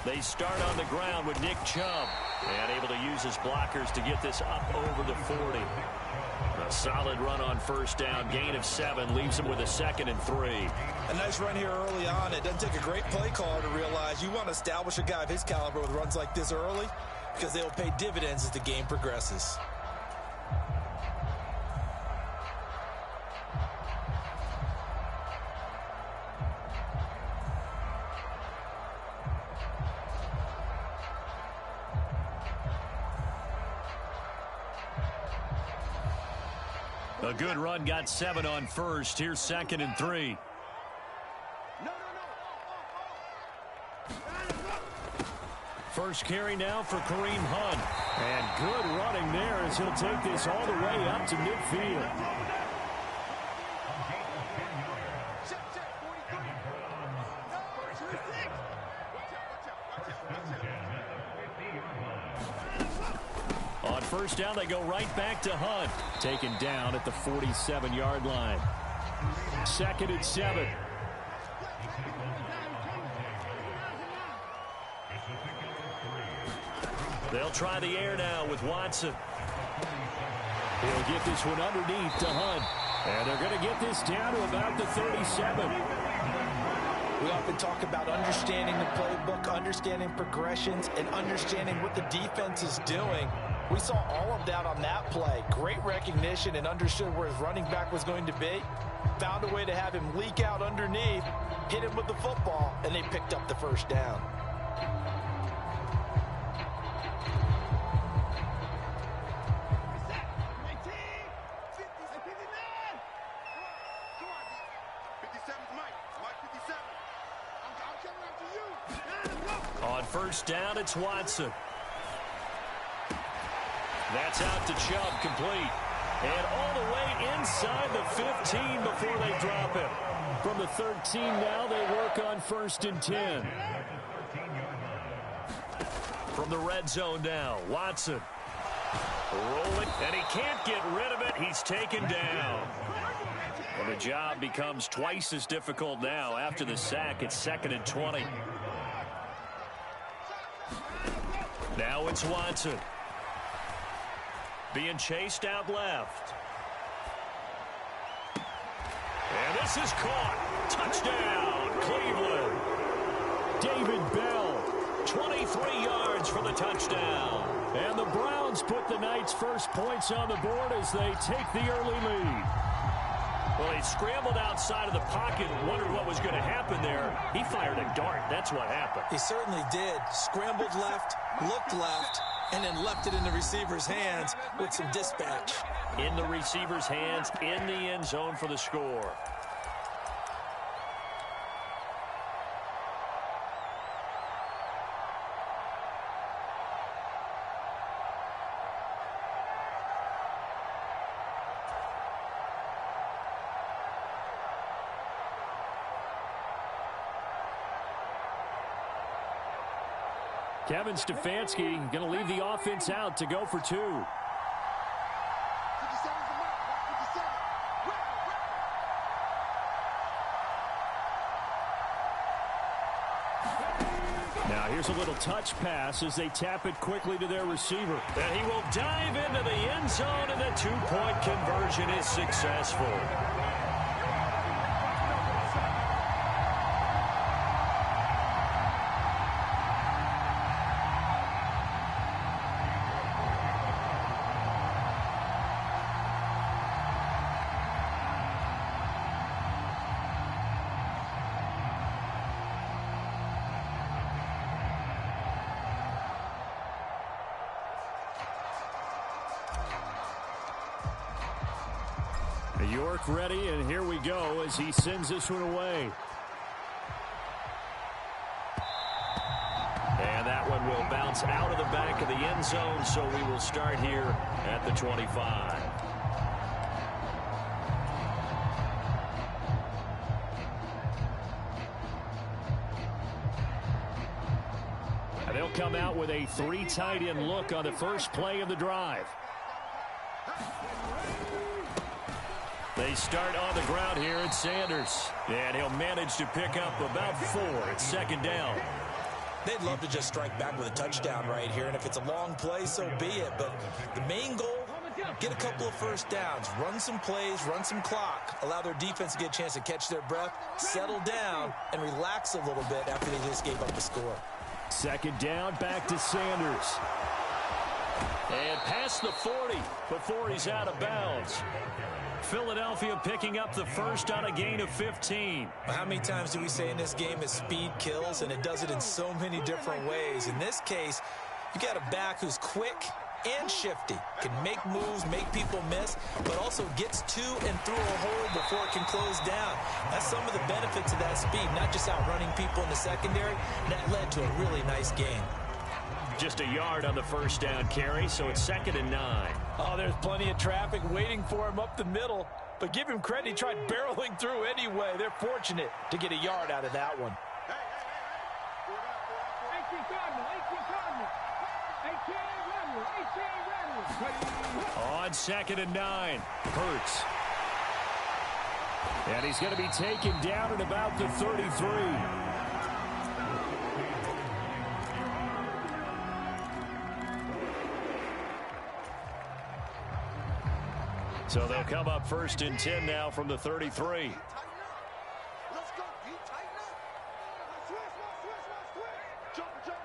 you. They start on the ground with Nick Chubb. And able to use his blockers to get this up over the 40. A solid run on 1st down. Gain of 7 leaves him with a 2nd and 3. A nice run here early on. It doesn't take a great play caller to realize you want to establish a guy of his caliber with runs like this early because they'll pay dividends as the game progresses. A good run got 7 on first. Here's 2nd and 3. First carry now for Kareem Hunt. And good running there as he'll take this all the way up to midfield. On first down, they go right back to Hunt. Taken down at the 47-yard line. 2nd and 7. They'll try the air now with Watson. He'll get this one underneath to Hunt. And they're going to get this down to about the 37. We often talk about understanding the playbook, understanding progressions, and understanding what the defense is doing. We saw all of that on that play. Great recognition and understood where his running back was going to be. Found a way to have him leak out underneath, hit him with the football, and they picked up the first down. On first down, it's Watson. That's out to Chubb, complete. And all the way inside the 15 before they drop him. From the 13 now, they work on 1st and 10. From the red zone now, Watson. Rolling, and he can't get rid of it. He's taken down. And the job becomes twice as difficult now after the sack. It's 2nd and 20. Now it's Watson. Being chased out left. And this is caught. Touchdown, Cleveland. David Bell, 23 yards for the touchdown. And the Browns put the Knights' first points on the board as they take the early lead. Well, he scrambled outside of the pocket and wondered what was going to happen there. He fired a dart. That's what happened. He certainly did. Scrambled left, looked left, and then left it in the receiver's hands with some dispatch. In the receiver's hands, in the end zone for the score. Kevin Stefanski going to leave the offense out to go for 2. Now here's a little touch pass as they tap it quickly to their receiver. And he will dive into the end zone, and the 2-point conversion is successful. York ready, and here we go as he sends this one away. And that one will bounce out of the back of the end zone, so we will start here at the 25. And they'll come out with a 3 tight end look on the first play of the drive. They start on the ground here at Sanders. And he'll manage to pick up about 4. It's 2nd down. They'd love to just strike back with a touchdown right here. And if it's a long play, so be it. But the main goal, get a couple of first downs. Run some plays, run some clock. Allow their defense to get a chance to catch their breath, settle down, and relax a little bit after they just gave up the score. 2nd down, back to Sanders. And past the 40 before he's out of bounds. Philadelphia picking up the first on a gain of 15. How many times do we say in this game that speed kills, and it does it in so many different ways? In this case, you got a back who's quick, and shifty. Can make moves, make people miss, but also gets to and through a hole before it can close down. That's some of the benefits of that speed, not just outrunning people in the secondary. That led to a really nice game. Just a yard on the first down carry, so it's 2nd and 9. Oh, there's plenty of traffic waiting for him up the middle. But give him credit, he tried barreling through anyway. They're fortunate to get a yard out of that one. On 2nd and 9, Hurts. And he's going to be taken down at about the 33. So they'll come up 1st and 10 now from the 33. Let's go. You tighten up. Switch. Jump. Jam.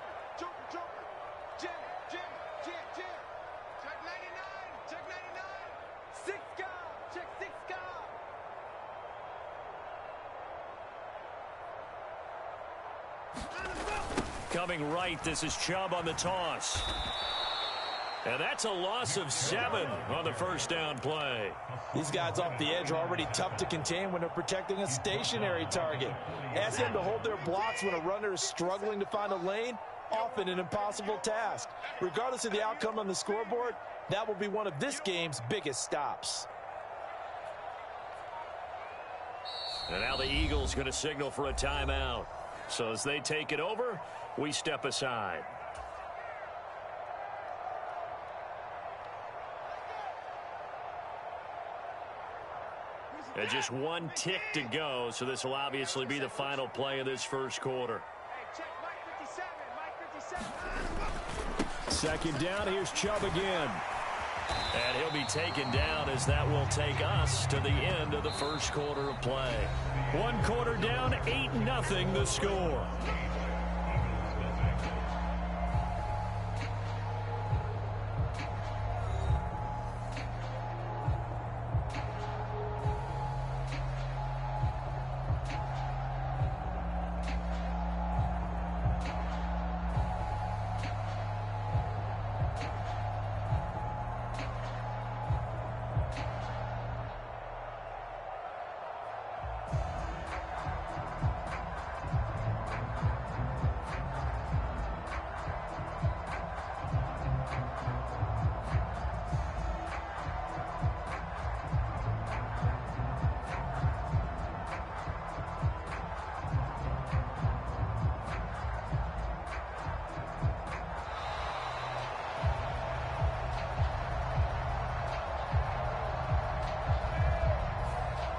Check 99. 6 guard. Check 6 guard. Coming right, this is Chubb on the toss. And that's a loss of 7 on the first down play. These guys off the edge are already tough to contain when they're protecting a stationary target. Ask them to hold their blocks when a runner is struggling to find a lane, often an impossible task. Regardless of the outcome on the scoreboard, that will be one of this game's biggest stops. And now the Eagles going to signal for a timeout. So as they take it over, we step aside. And just 1 tick to go, so this will obviously be the final play of this first quarter. Hey, check Mike 57. 2nd down, here's Chubb again. And he'll be taken down as that will take us to the end of the first quarter of play. 1 quarter down, 8-0 the score.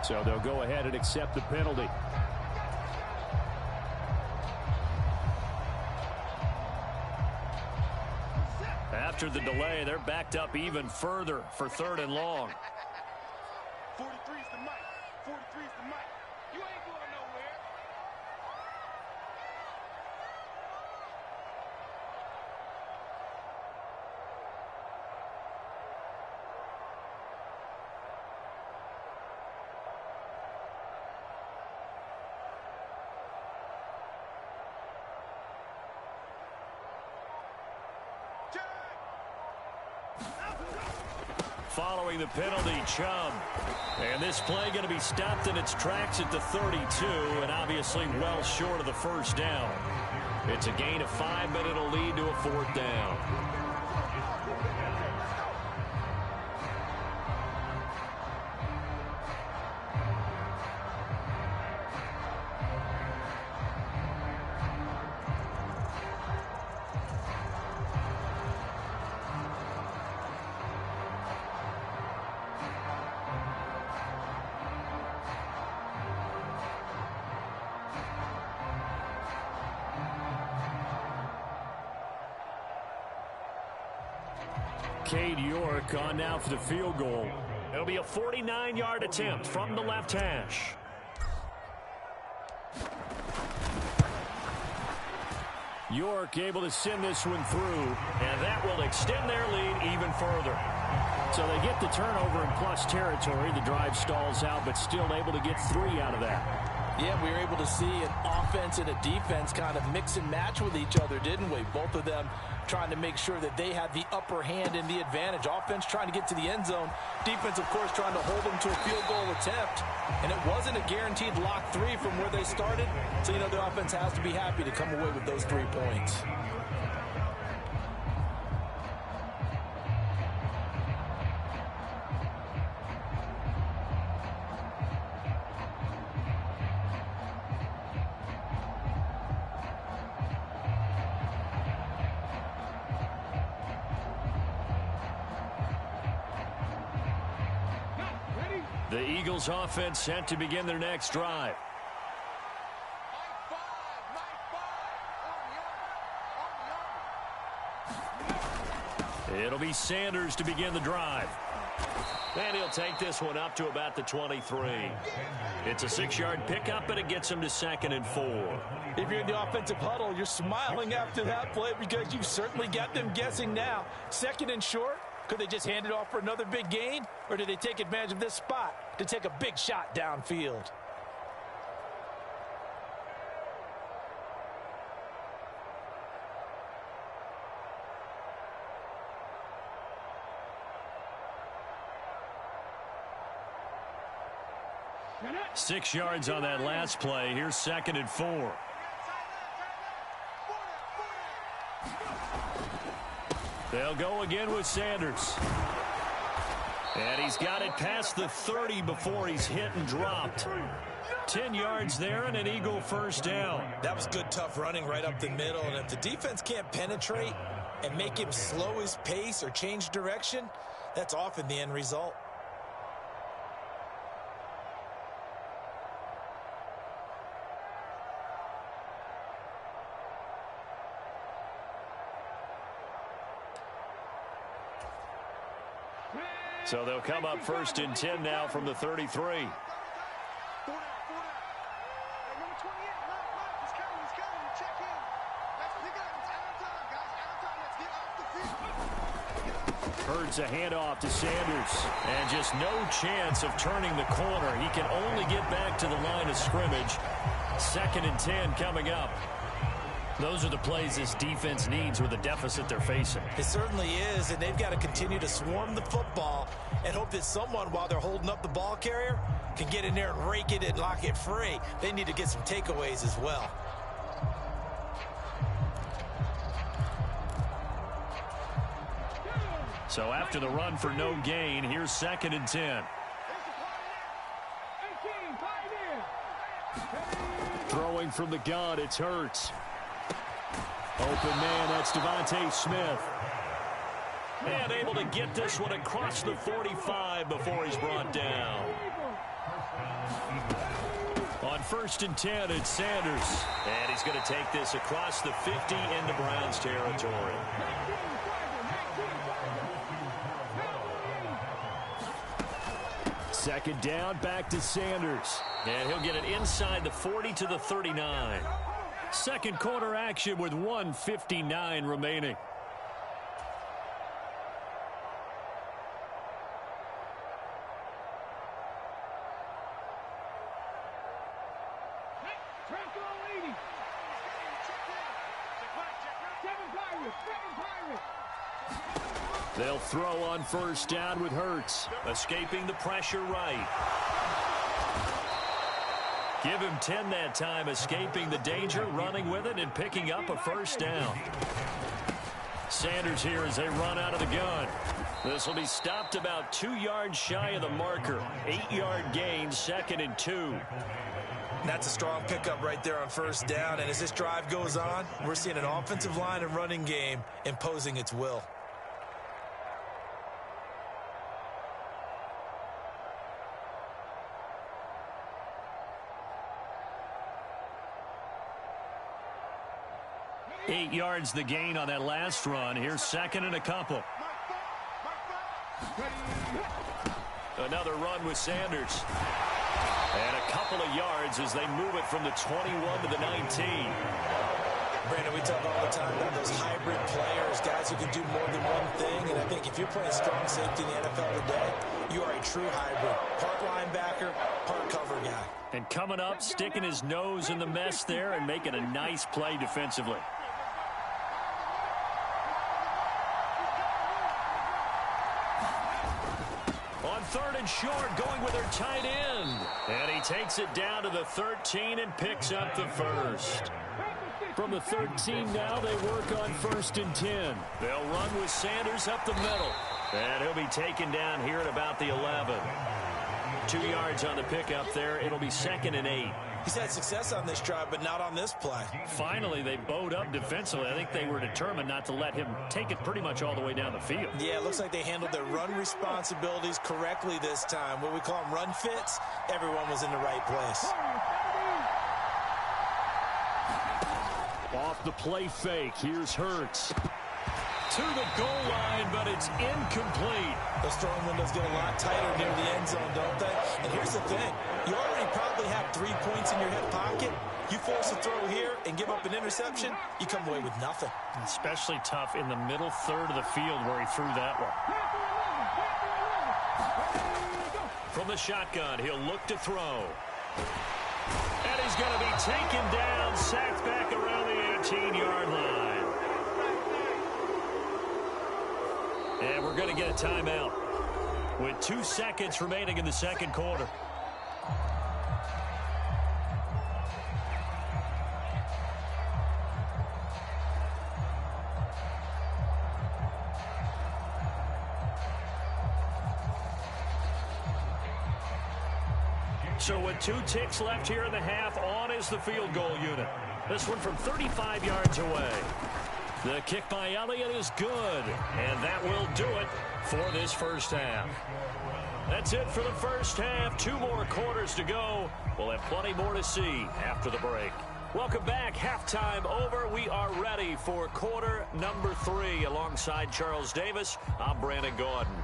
So they'll go ahead and accept the penalty. After the delay, they're backed up even further for 3rd and long. 43's the mic. 43's the mic. You ain't going nowhere. Following the penalty, Chubb. And this play going to be stopped in its tracks at the 32, and obviously well short of the first down. It's a gain of 5, but it'll lead to a 4th down. Cade York on now for the field goal. It'll be a 49-yard attempt from the left hash. York able to send this one through, and that will extend their lead even further. So they get the turnover in plus territory. The drive stalls out, but still able to get 3 out of that. Yeah, we were able to see an offense and a defense kind of mix and match with each other, didn't we? Both of them trying to make sure that they had the upper hand and the advantage. Offense trying to get to the end zone. Defense, of course, trying to hold them to a field goal attempt. And it wasn't a guaranteed lock 3 from where they started. So, you know, the offense has to be happy to come away with those 3 points. The Eagles offense set to begin their next drive. It'll be Sanders to begin the drive. And he'll take this one up to about the 23. It's a 6-yard pickup, and it gets him to 2nd and 4. If you're in the offensive huddle, you're smiling after that play because you've certainly got them guessing now. 2nd and short. Could they just hand it off for another big gain? Or do they take advantage of this spot to take a big shot downfield? Six yards on that last play. Here's 2nd and 4. They'll go again with Sanders. And he's got it past the 30 before he's hit and dropped. 10 yards there and an Eagle first down. That was good, tough running right up the middle. And if the defense can't penetrate and make him slow his pace or change direction, that's often the end result. So they'll come up 1st and 10 now from the 33. Hurts a handoff to Sanders. And just no chance of turning the corner. He can only get back to the line of scrimmage. 2nd and 10 coming up. Those are the plays this defense needs with the deficit they're facing. It certainly is, and they've got to continue to swarm the football and hope that someone, while they're holding up the ball carrier, can get in there and rake it and lock it free. They need to get some takeaways as well. So after the run for no gain, here's 2nd and 10. Throwing from the gun, it's Hurts. Open man, that's Devontae Smith. And able to get this one across the 45 before he's brought down. On 1st and 10, it's Sanders. And he's going to take this across the 50 into Browns territory. Second down, back to Sanders. And he'll get it inside the 40 to the 39. Second quarter action with 1:59 remaining. They'll throw on 1st down with Hurts. Escaping the pressure right. Give him 10 that time, escaping the danger, running with it, and picking up a 1st down. Sanders here as they run out of the gun. This will be stopped about 2 yards shy of the marker. 8-yard gain, 2nd and 2. That's a strong pickup right there on 1st down. And as this drive goes on, we're seeing an offensive line and running game imposing its will. Eight yards the gain on that last run. Here's 2nd and a couple. Another run with Sanders. And a couple of yards as they move it from the 21 to the 19. Brandon, we talk all the time about those hybrid players, guys who can do more than one thing. And I think if you're playing strong safety in the NFL today, You are a true hybrid. Part linebacker, part cover guy. And coming up, sticking his nose in the mess there and making a nice play defensively. On 3rd and short, going with their tight end. And he takes it down to the 13 and picks up the first. From the 13 now, they work on 1st and 10. They'll run with Sanders up the middle. And he'll be taken down here at about the 11. 2 yards on the pickup there. It'll be 2nd and 8. He's had success on this drive, but not on this play. Finally, they bowed up defensively. I think they were determined not to let him take it pretty much all the way down the field. Yeah, it looks like they handled their run responsibilities correctly this time. What we call them run fits, everyone was in the right place. Off the play fake, here's Hurts. To the goal line, but it's incomplete. Those throwing windows get a lot tighter near the end zone, don't they? And here's the thing. You already probably have 3 points in your hip pocket. You force a throw here and give up an interception, you come away with nothing. Especially tough in the middle third of the field where he threw that one. From the shotgun, he'll look to throw. And he's going to be taken down, sacked back around the 18-yard line. And we're going to get a timeout with 2 seconds remaining in the second quarter. So with 2 ticks left here in the half, on is the field goal unit. This one from 35 yards away. The kick by Elliott is good, and that will do it for this first half. That's it for the first half. 2 more quarters to go. We'll have plenty more to see after the break. Welcome back. Halftime over. We are ready for quarter number 3. Alongside Charles Davis, I'm Brandon Gordon.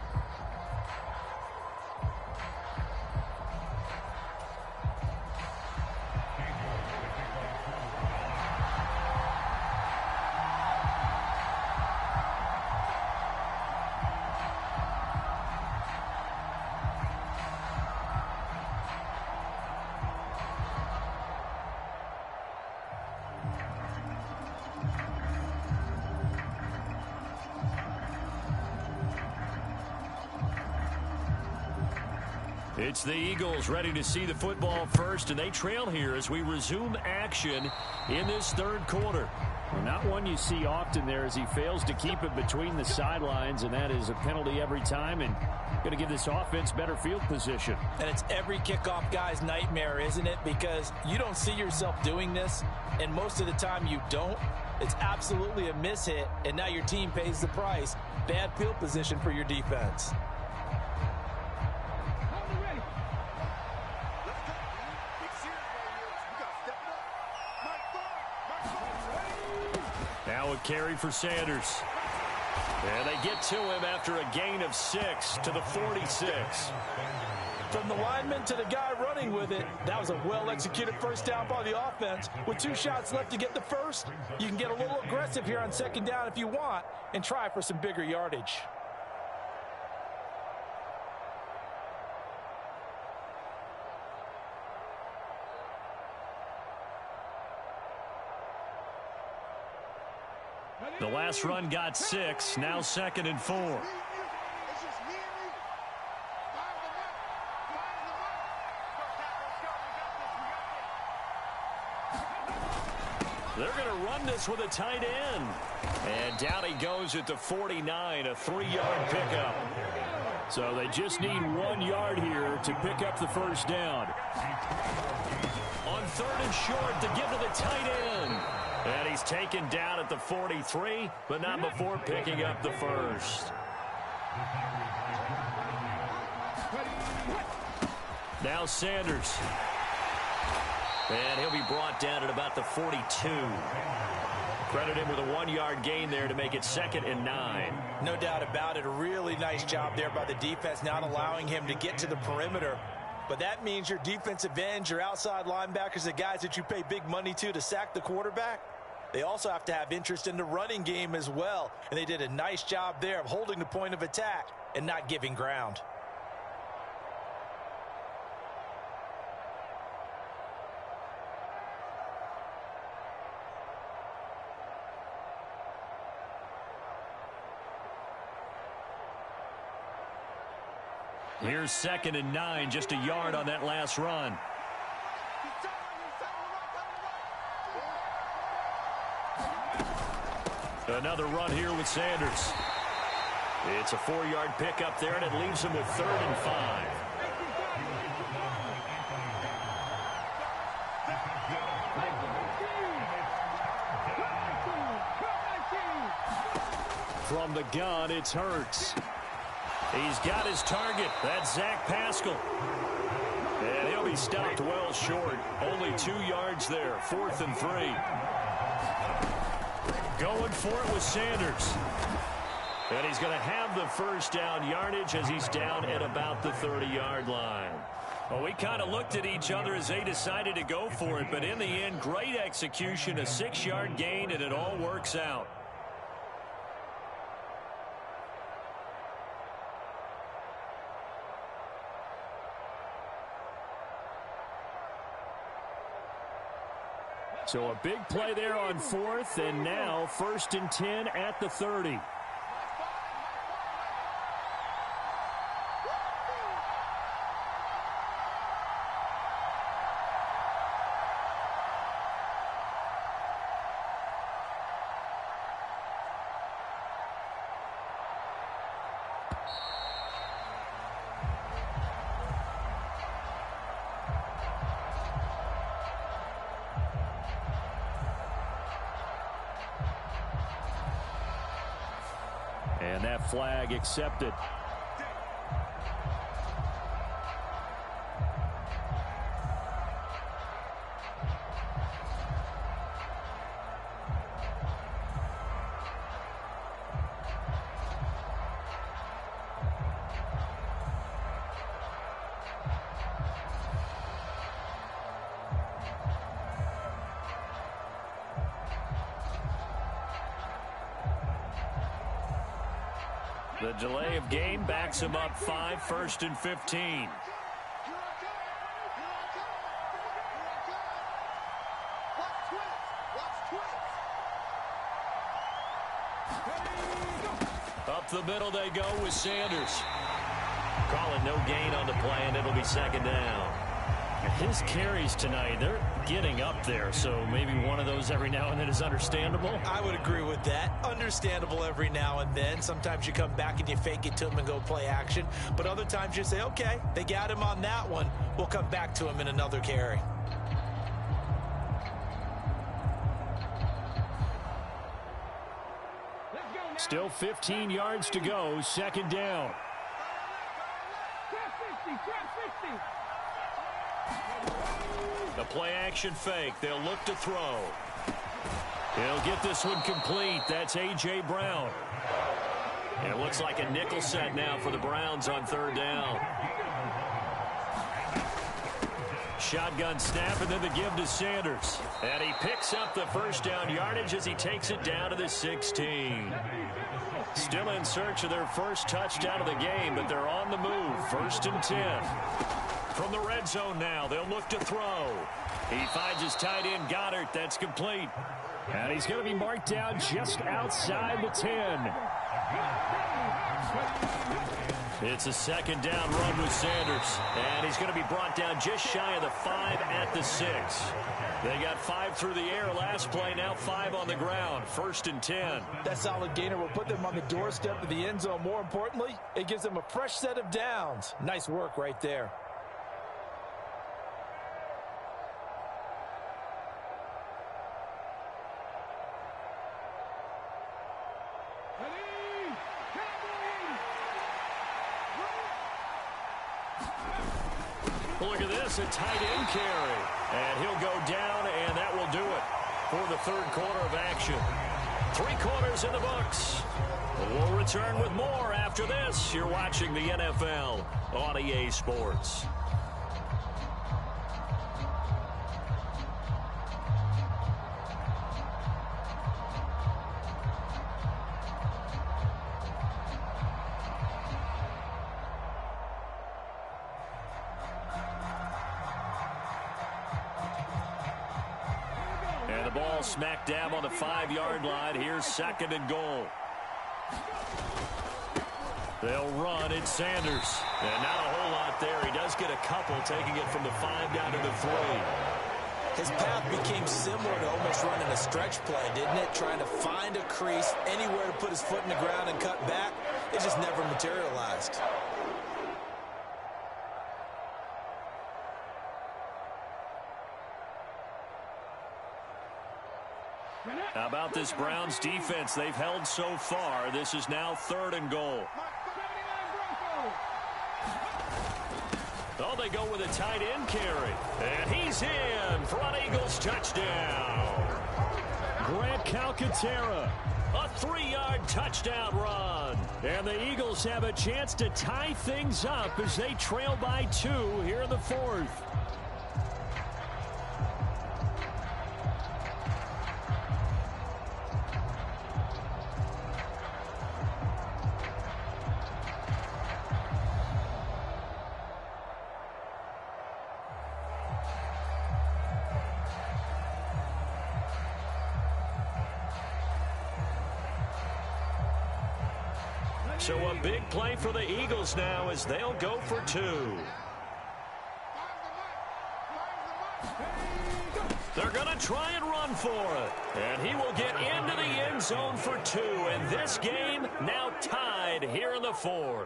It's the Eagles ready to see the football first, and they trail here as we resume action in this third quarter. Well, not one you see often there as he fails to keep it between the sidelines, and that is a penalty every time and going to give this offense better field position. And it's every kickoff guy's nightmare, isn't it? Because you don't see yourself doing this, and most of the time you don't. It's absolutely a mishit, and now your team pays the price. Bad field position for your defense. Now a carry for Sanders. And they get to him after a gain of 6 to the 46. From the lineman to the guy running with it, that was a well-executed first down by the offense. With 2 shots left to get the first, you can get a little aggressive here on second down if you want and try for some bigger yardage. The last run got 6, now 2nd and 4. They're going to run this with a tight end. And down he goes at the 49, a 3-yard pickup. So they just need 1 yard here to pick up the first down. On 3rd and short to give to the tight end. And he's taken down at the 43, but not before picking up the first. Now Sanders. And he'll be brought down at about the 42. Credit him with a 1-yard gain there to make it 2nd and 9. No doubt about it. A really nice job there by the defense, not allowing him to get to the perimeter. But that means your defensive ends, your outside linebackers, the guys that you pay big money to sack the quarterback, they also have to have interest in the running game as well. And they did a nice job there of holding the point of attack and not giving ground. Here's 2nd and 9, just a yard on that last run. Another run here with Sanders. It's a 4-yard pickup there, and it leaves him with 3rd and 5. From the gun, it's Hurts. He's got his target. That's Zach Pascal. And he'll be stopped well short. Only 2 yards there. 4th and 3. Going for it with Sanders. And he's going to have the first down yardage as he's down at about the 30-yard line. Well, we kind of looked at each other as they decided to go for it. But in the end, great execution, a 6-yard gain, and it all works out. So a big play there on 4th, and now 1st and 10 at the 30. And that flag accepted. The delay of game backs him up 5, 1st and 15. Up the middle they go with Sanders. Calling no gain on the play, and it'll be 2nd down. His carries tonight, they're getting up there, so maybe one of those every now and then is understandable. I would agree with that. Understandable every now and then. Sometimes you come back and you fake it to him and go play action. But other times you say, okay, they got him on that one. We'll come back to him in another carry. Still 15 yards to go, 2nd down. The play-action fake. They'll look to throw. He'll get this one complete. That's A.J. Brown. And it looks like a nickel set now for the Browns on 3rd down. Shotgun snap, and then the give to Sanders. And he picks up the first down yardage as he takes it down to the 16. Still in search of their first touchdown of the game, but they're on the move. 1st and 10. From the red zone now, they'll look to throw. He finds his tight end, Goddard. That's complete. And he's going to be marked down just outside the 10. It's a 2nd down run with Sanders. And he's going to be brought down just shy of the 5 at the 6. They got 5 through the air last play, now 5 on the ground. 1st and 10. That solid gainer will put them on the doorstep of the end zone. More importantly, it gives them a fresh set of downs. Nice work right there. Look at this, a tight end carry. And he'll go down, and that will do it for the 3rd quarter of action. 3 quarters in the books. We'll return with more after this. You're watching the NFL on EA Sports. And the ball smack dab on the 5-yard line. Here's 2nd and goal. They'll run. It's Sanders. And not a whole lot there. He does get a couple, taking it from the 5 down to the 3. His path became similar to almost running a stretch play, didn't it? Trying to find a crease, anywhere to put his foot in the ground and cut back. It just never materialized. How about this Browns defense? They've held so far. This is now 3rd and goal. Oh, they go with a tight end carry. And he's in for an Eagles touchdown. Grant Calcaterra, a 3-yard touchdown run. And the Eagles have a chance to tie things up as they trail by 2 here in the 4th. So a big play for the Eagles now as they'll go for 2. They're going to try and run for it. And he will get into the end zone for 2. And this game now tied here in the 4th.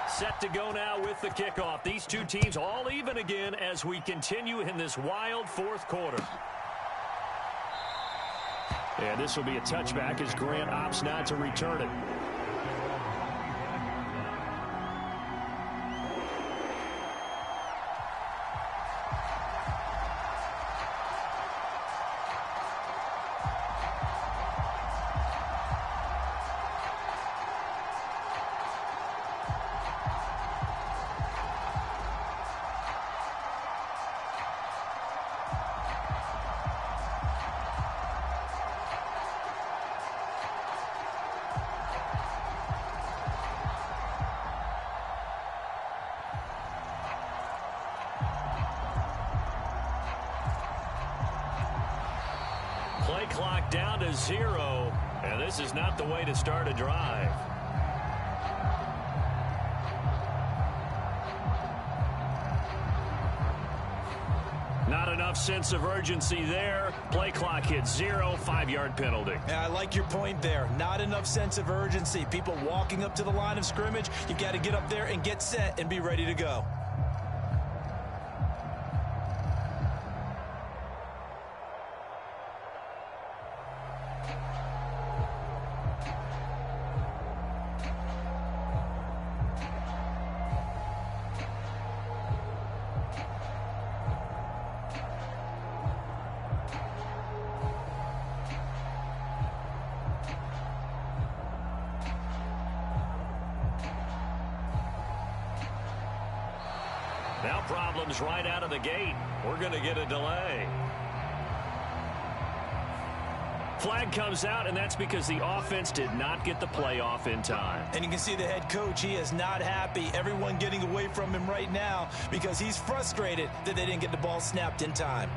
Set to go now with the kickoff. These two teams all even again as we continue in this wild 4th quarter. And this will be a touchback as Grant opts not to return it. Play clock down to 0, and this is not the way to start a drive. Not enough sense of urgency there. Play clock hits 0, 5-yard penalty. Yeah, I like your point there. Not enough sense of urgency. People walking up to the line of scrimmage, you've got to get up there and get set and be ready to go. Now problems right out of the gate. We're going to get a delay. Flag comes out, and that's because the offense did not get the play off in time. And you can see the head coach, he is not happy. Everyone getting away from him right now because he's frustrated that they didn't get the ball snapped in time.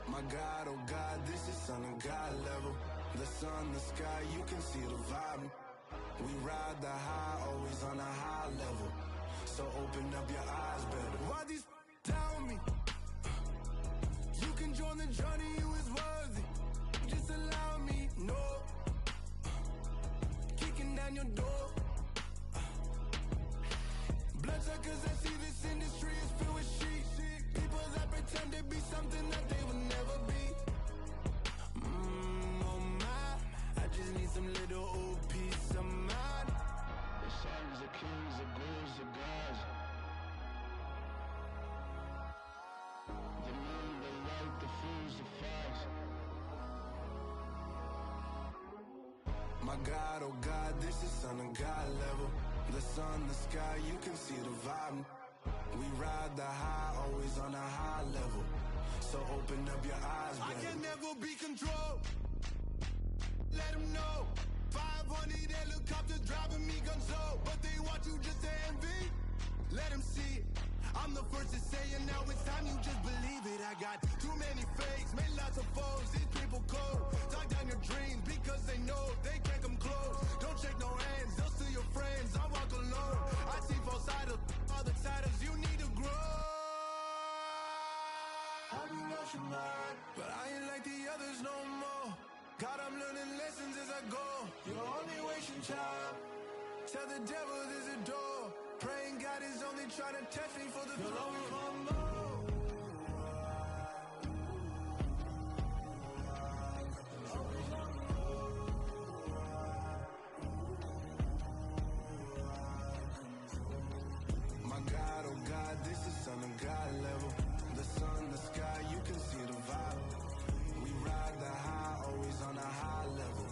My God, oh God, this is on a God level. The sun, the sky, you can see the vibe. We ride the high, always on a high level. So open up your eyes better. Why these down me? You can join the journey, you is worthy. Just allow me, no. Kicking down your door. Bloodsuckers, I see this industry is filled with sheep. People that pretend to be something that they will never be. Oh my, I just need some little old peace of mind. The sons are kings, the ghouls, the gods. The moon, the light, the fools, the facts. My God, oh God, this is son of God level. The sun, the sky, you can see the vibe. We ride the high, always on a high level. So open up your eyes, baby. I can never be controlled. Let them know. 500 helicopters driving me gunzo. But they want you just to envy. Let them see it. I'm the first to say it, now it's time you just believe it. I got too many fakes, made lots of foes. These people cold. Talk down your dreams because they know they can't come close. Don't shake no hands, they'll steal your friends. I walk alone. I see false idols, other titles, you need to grow. Have you lost your mind? But I ain't like the others no more. God, I'm learning lessons as I go. You're only wasting time. Tell the devil there's a door. Praying God is only trying to test me for the glory. My God, oh God, this is son of God level. The sun, the sky, you can see the vibe. We ride the high, always on a high level.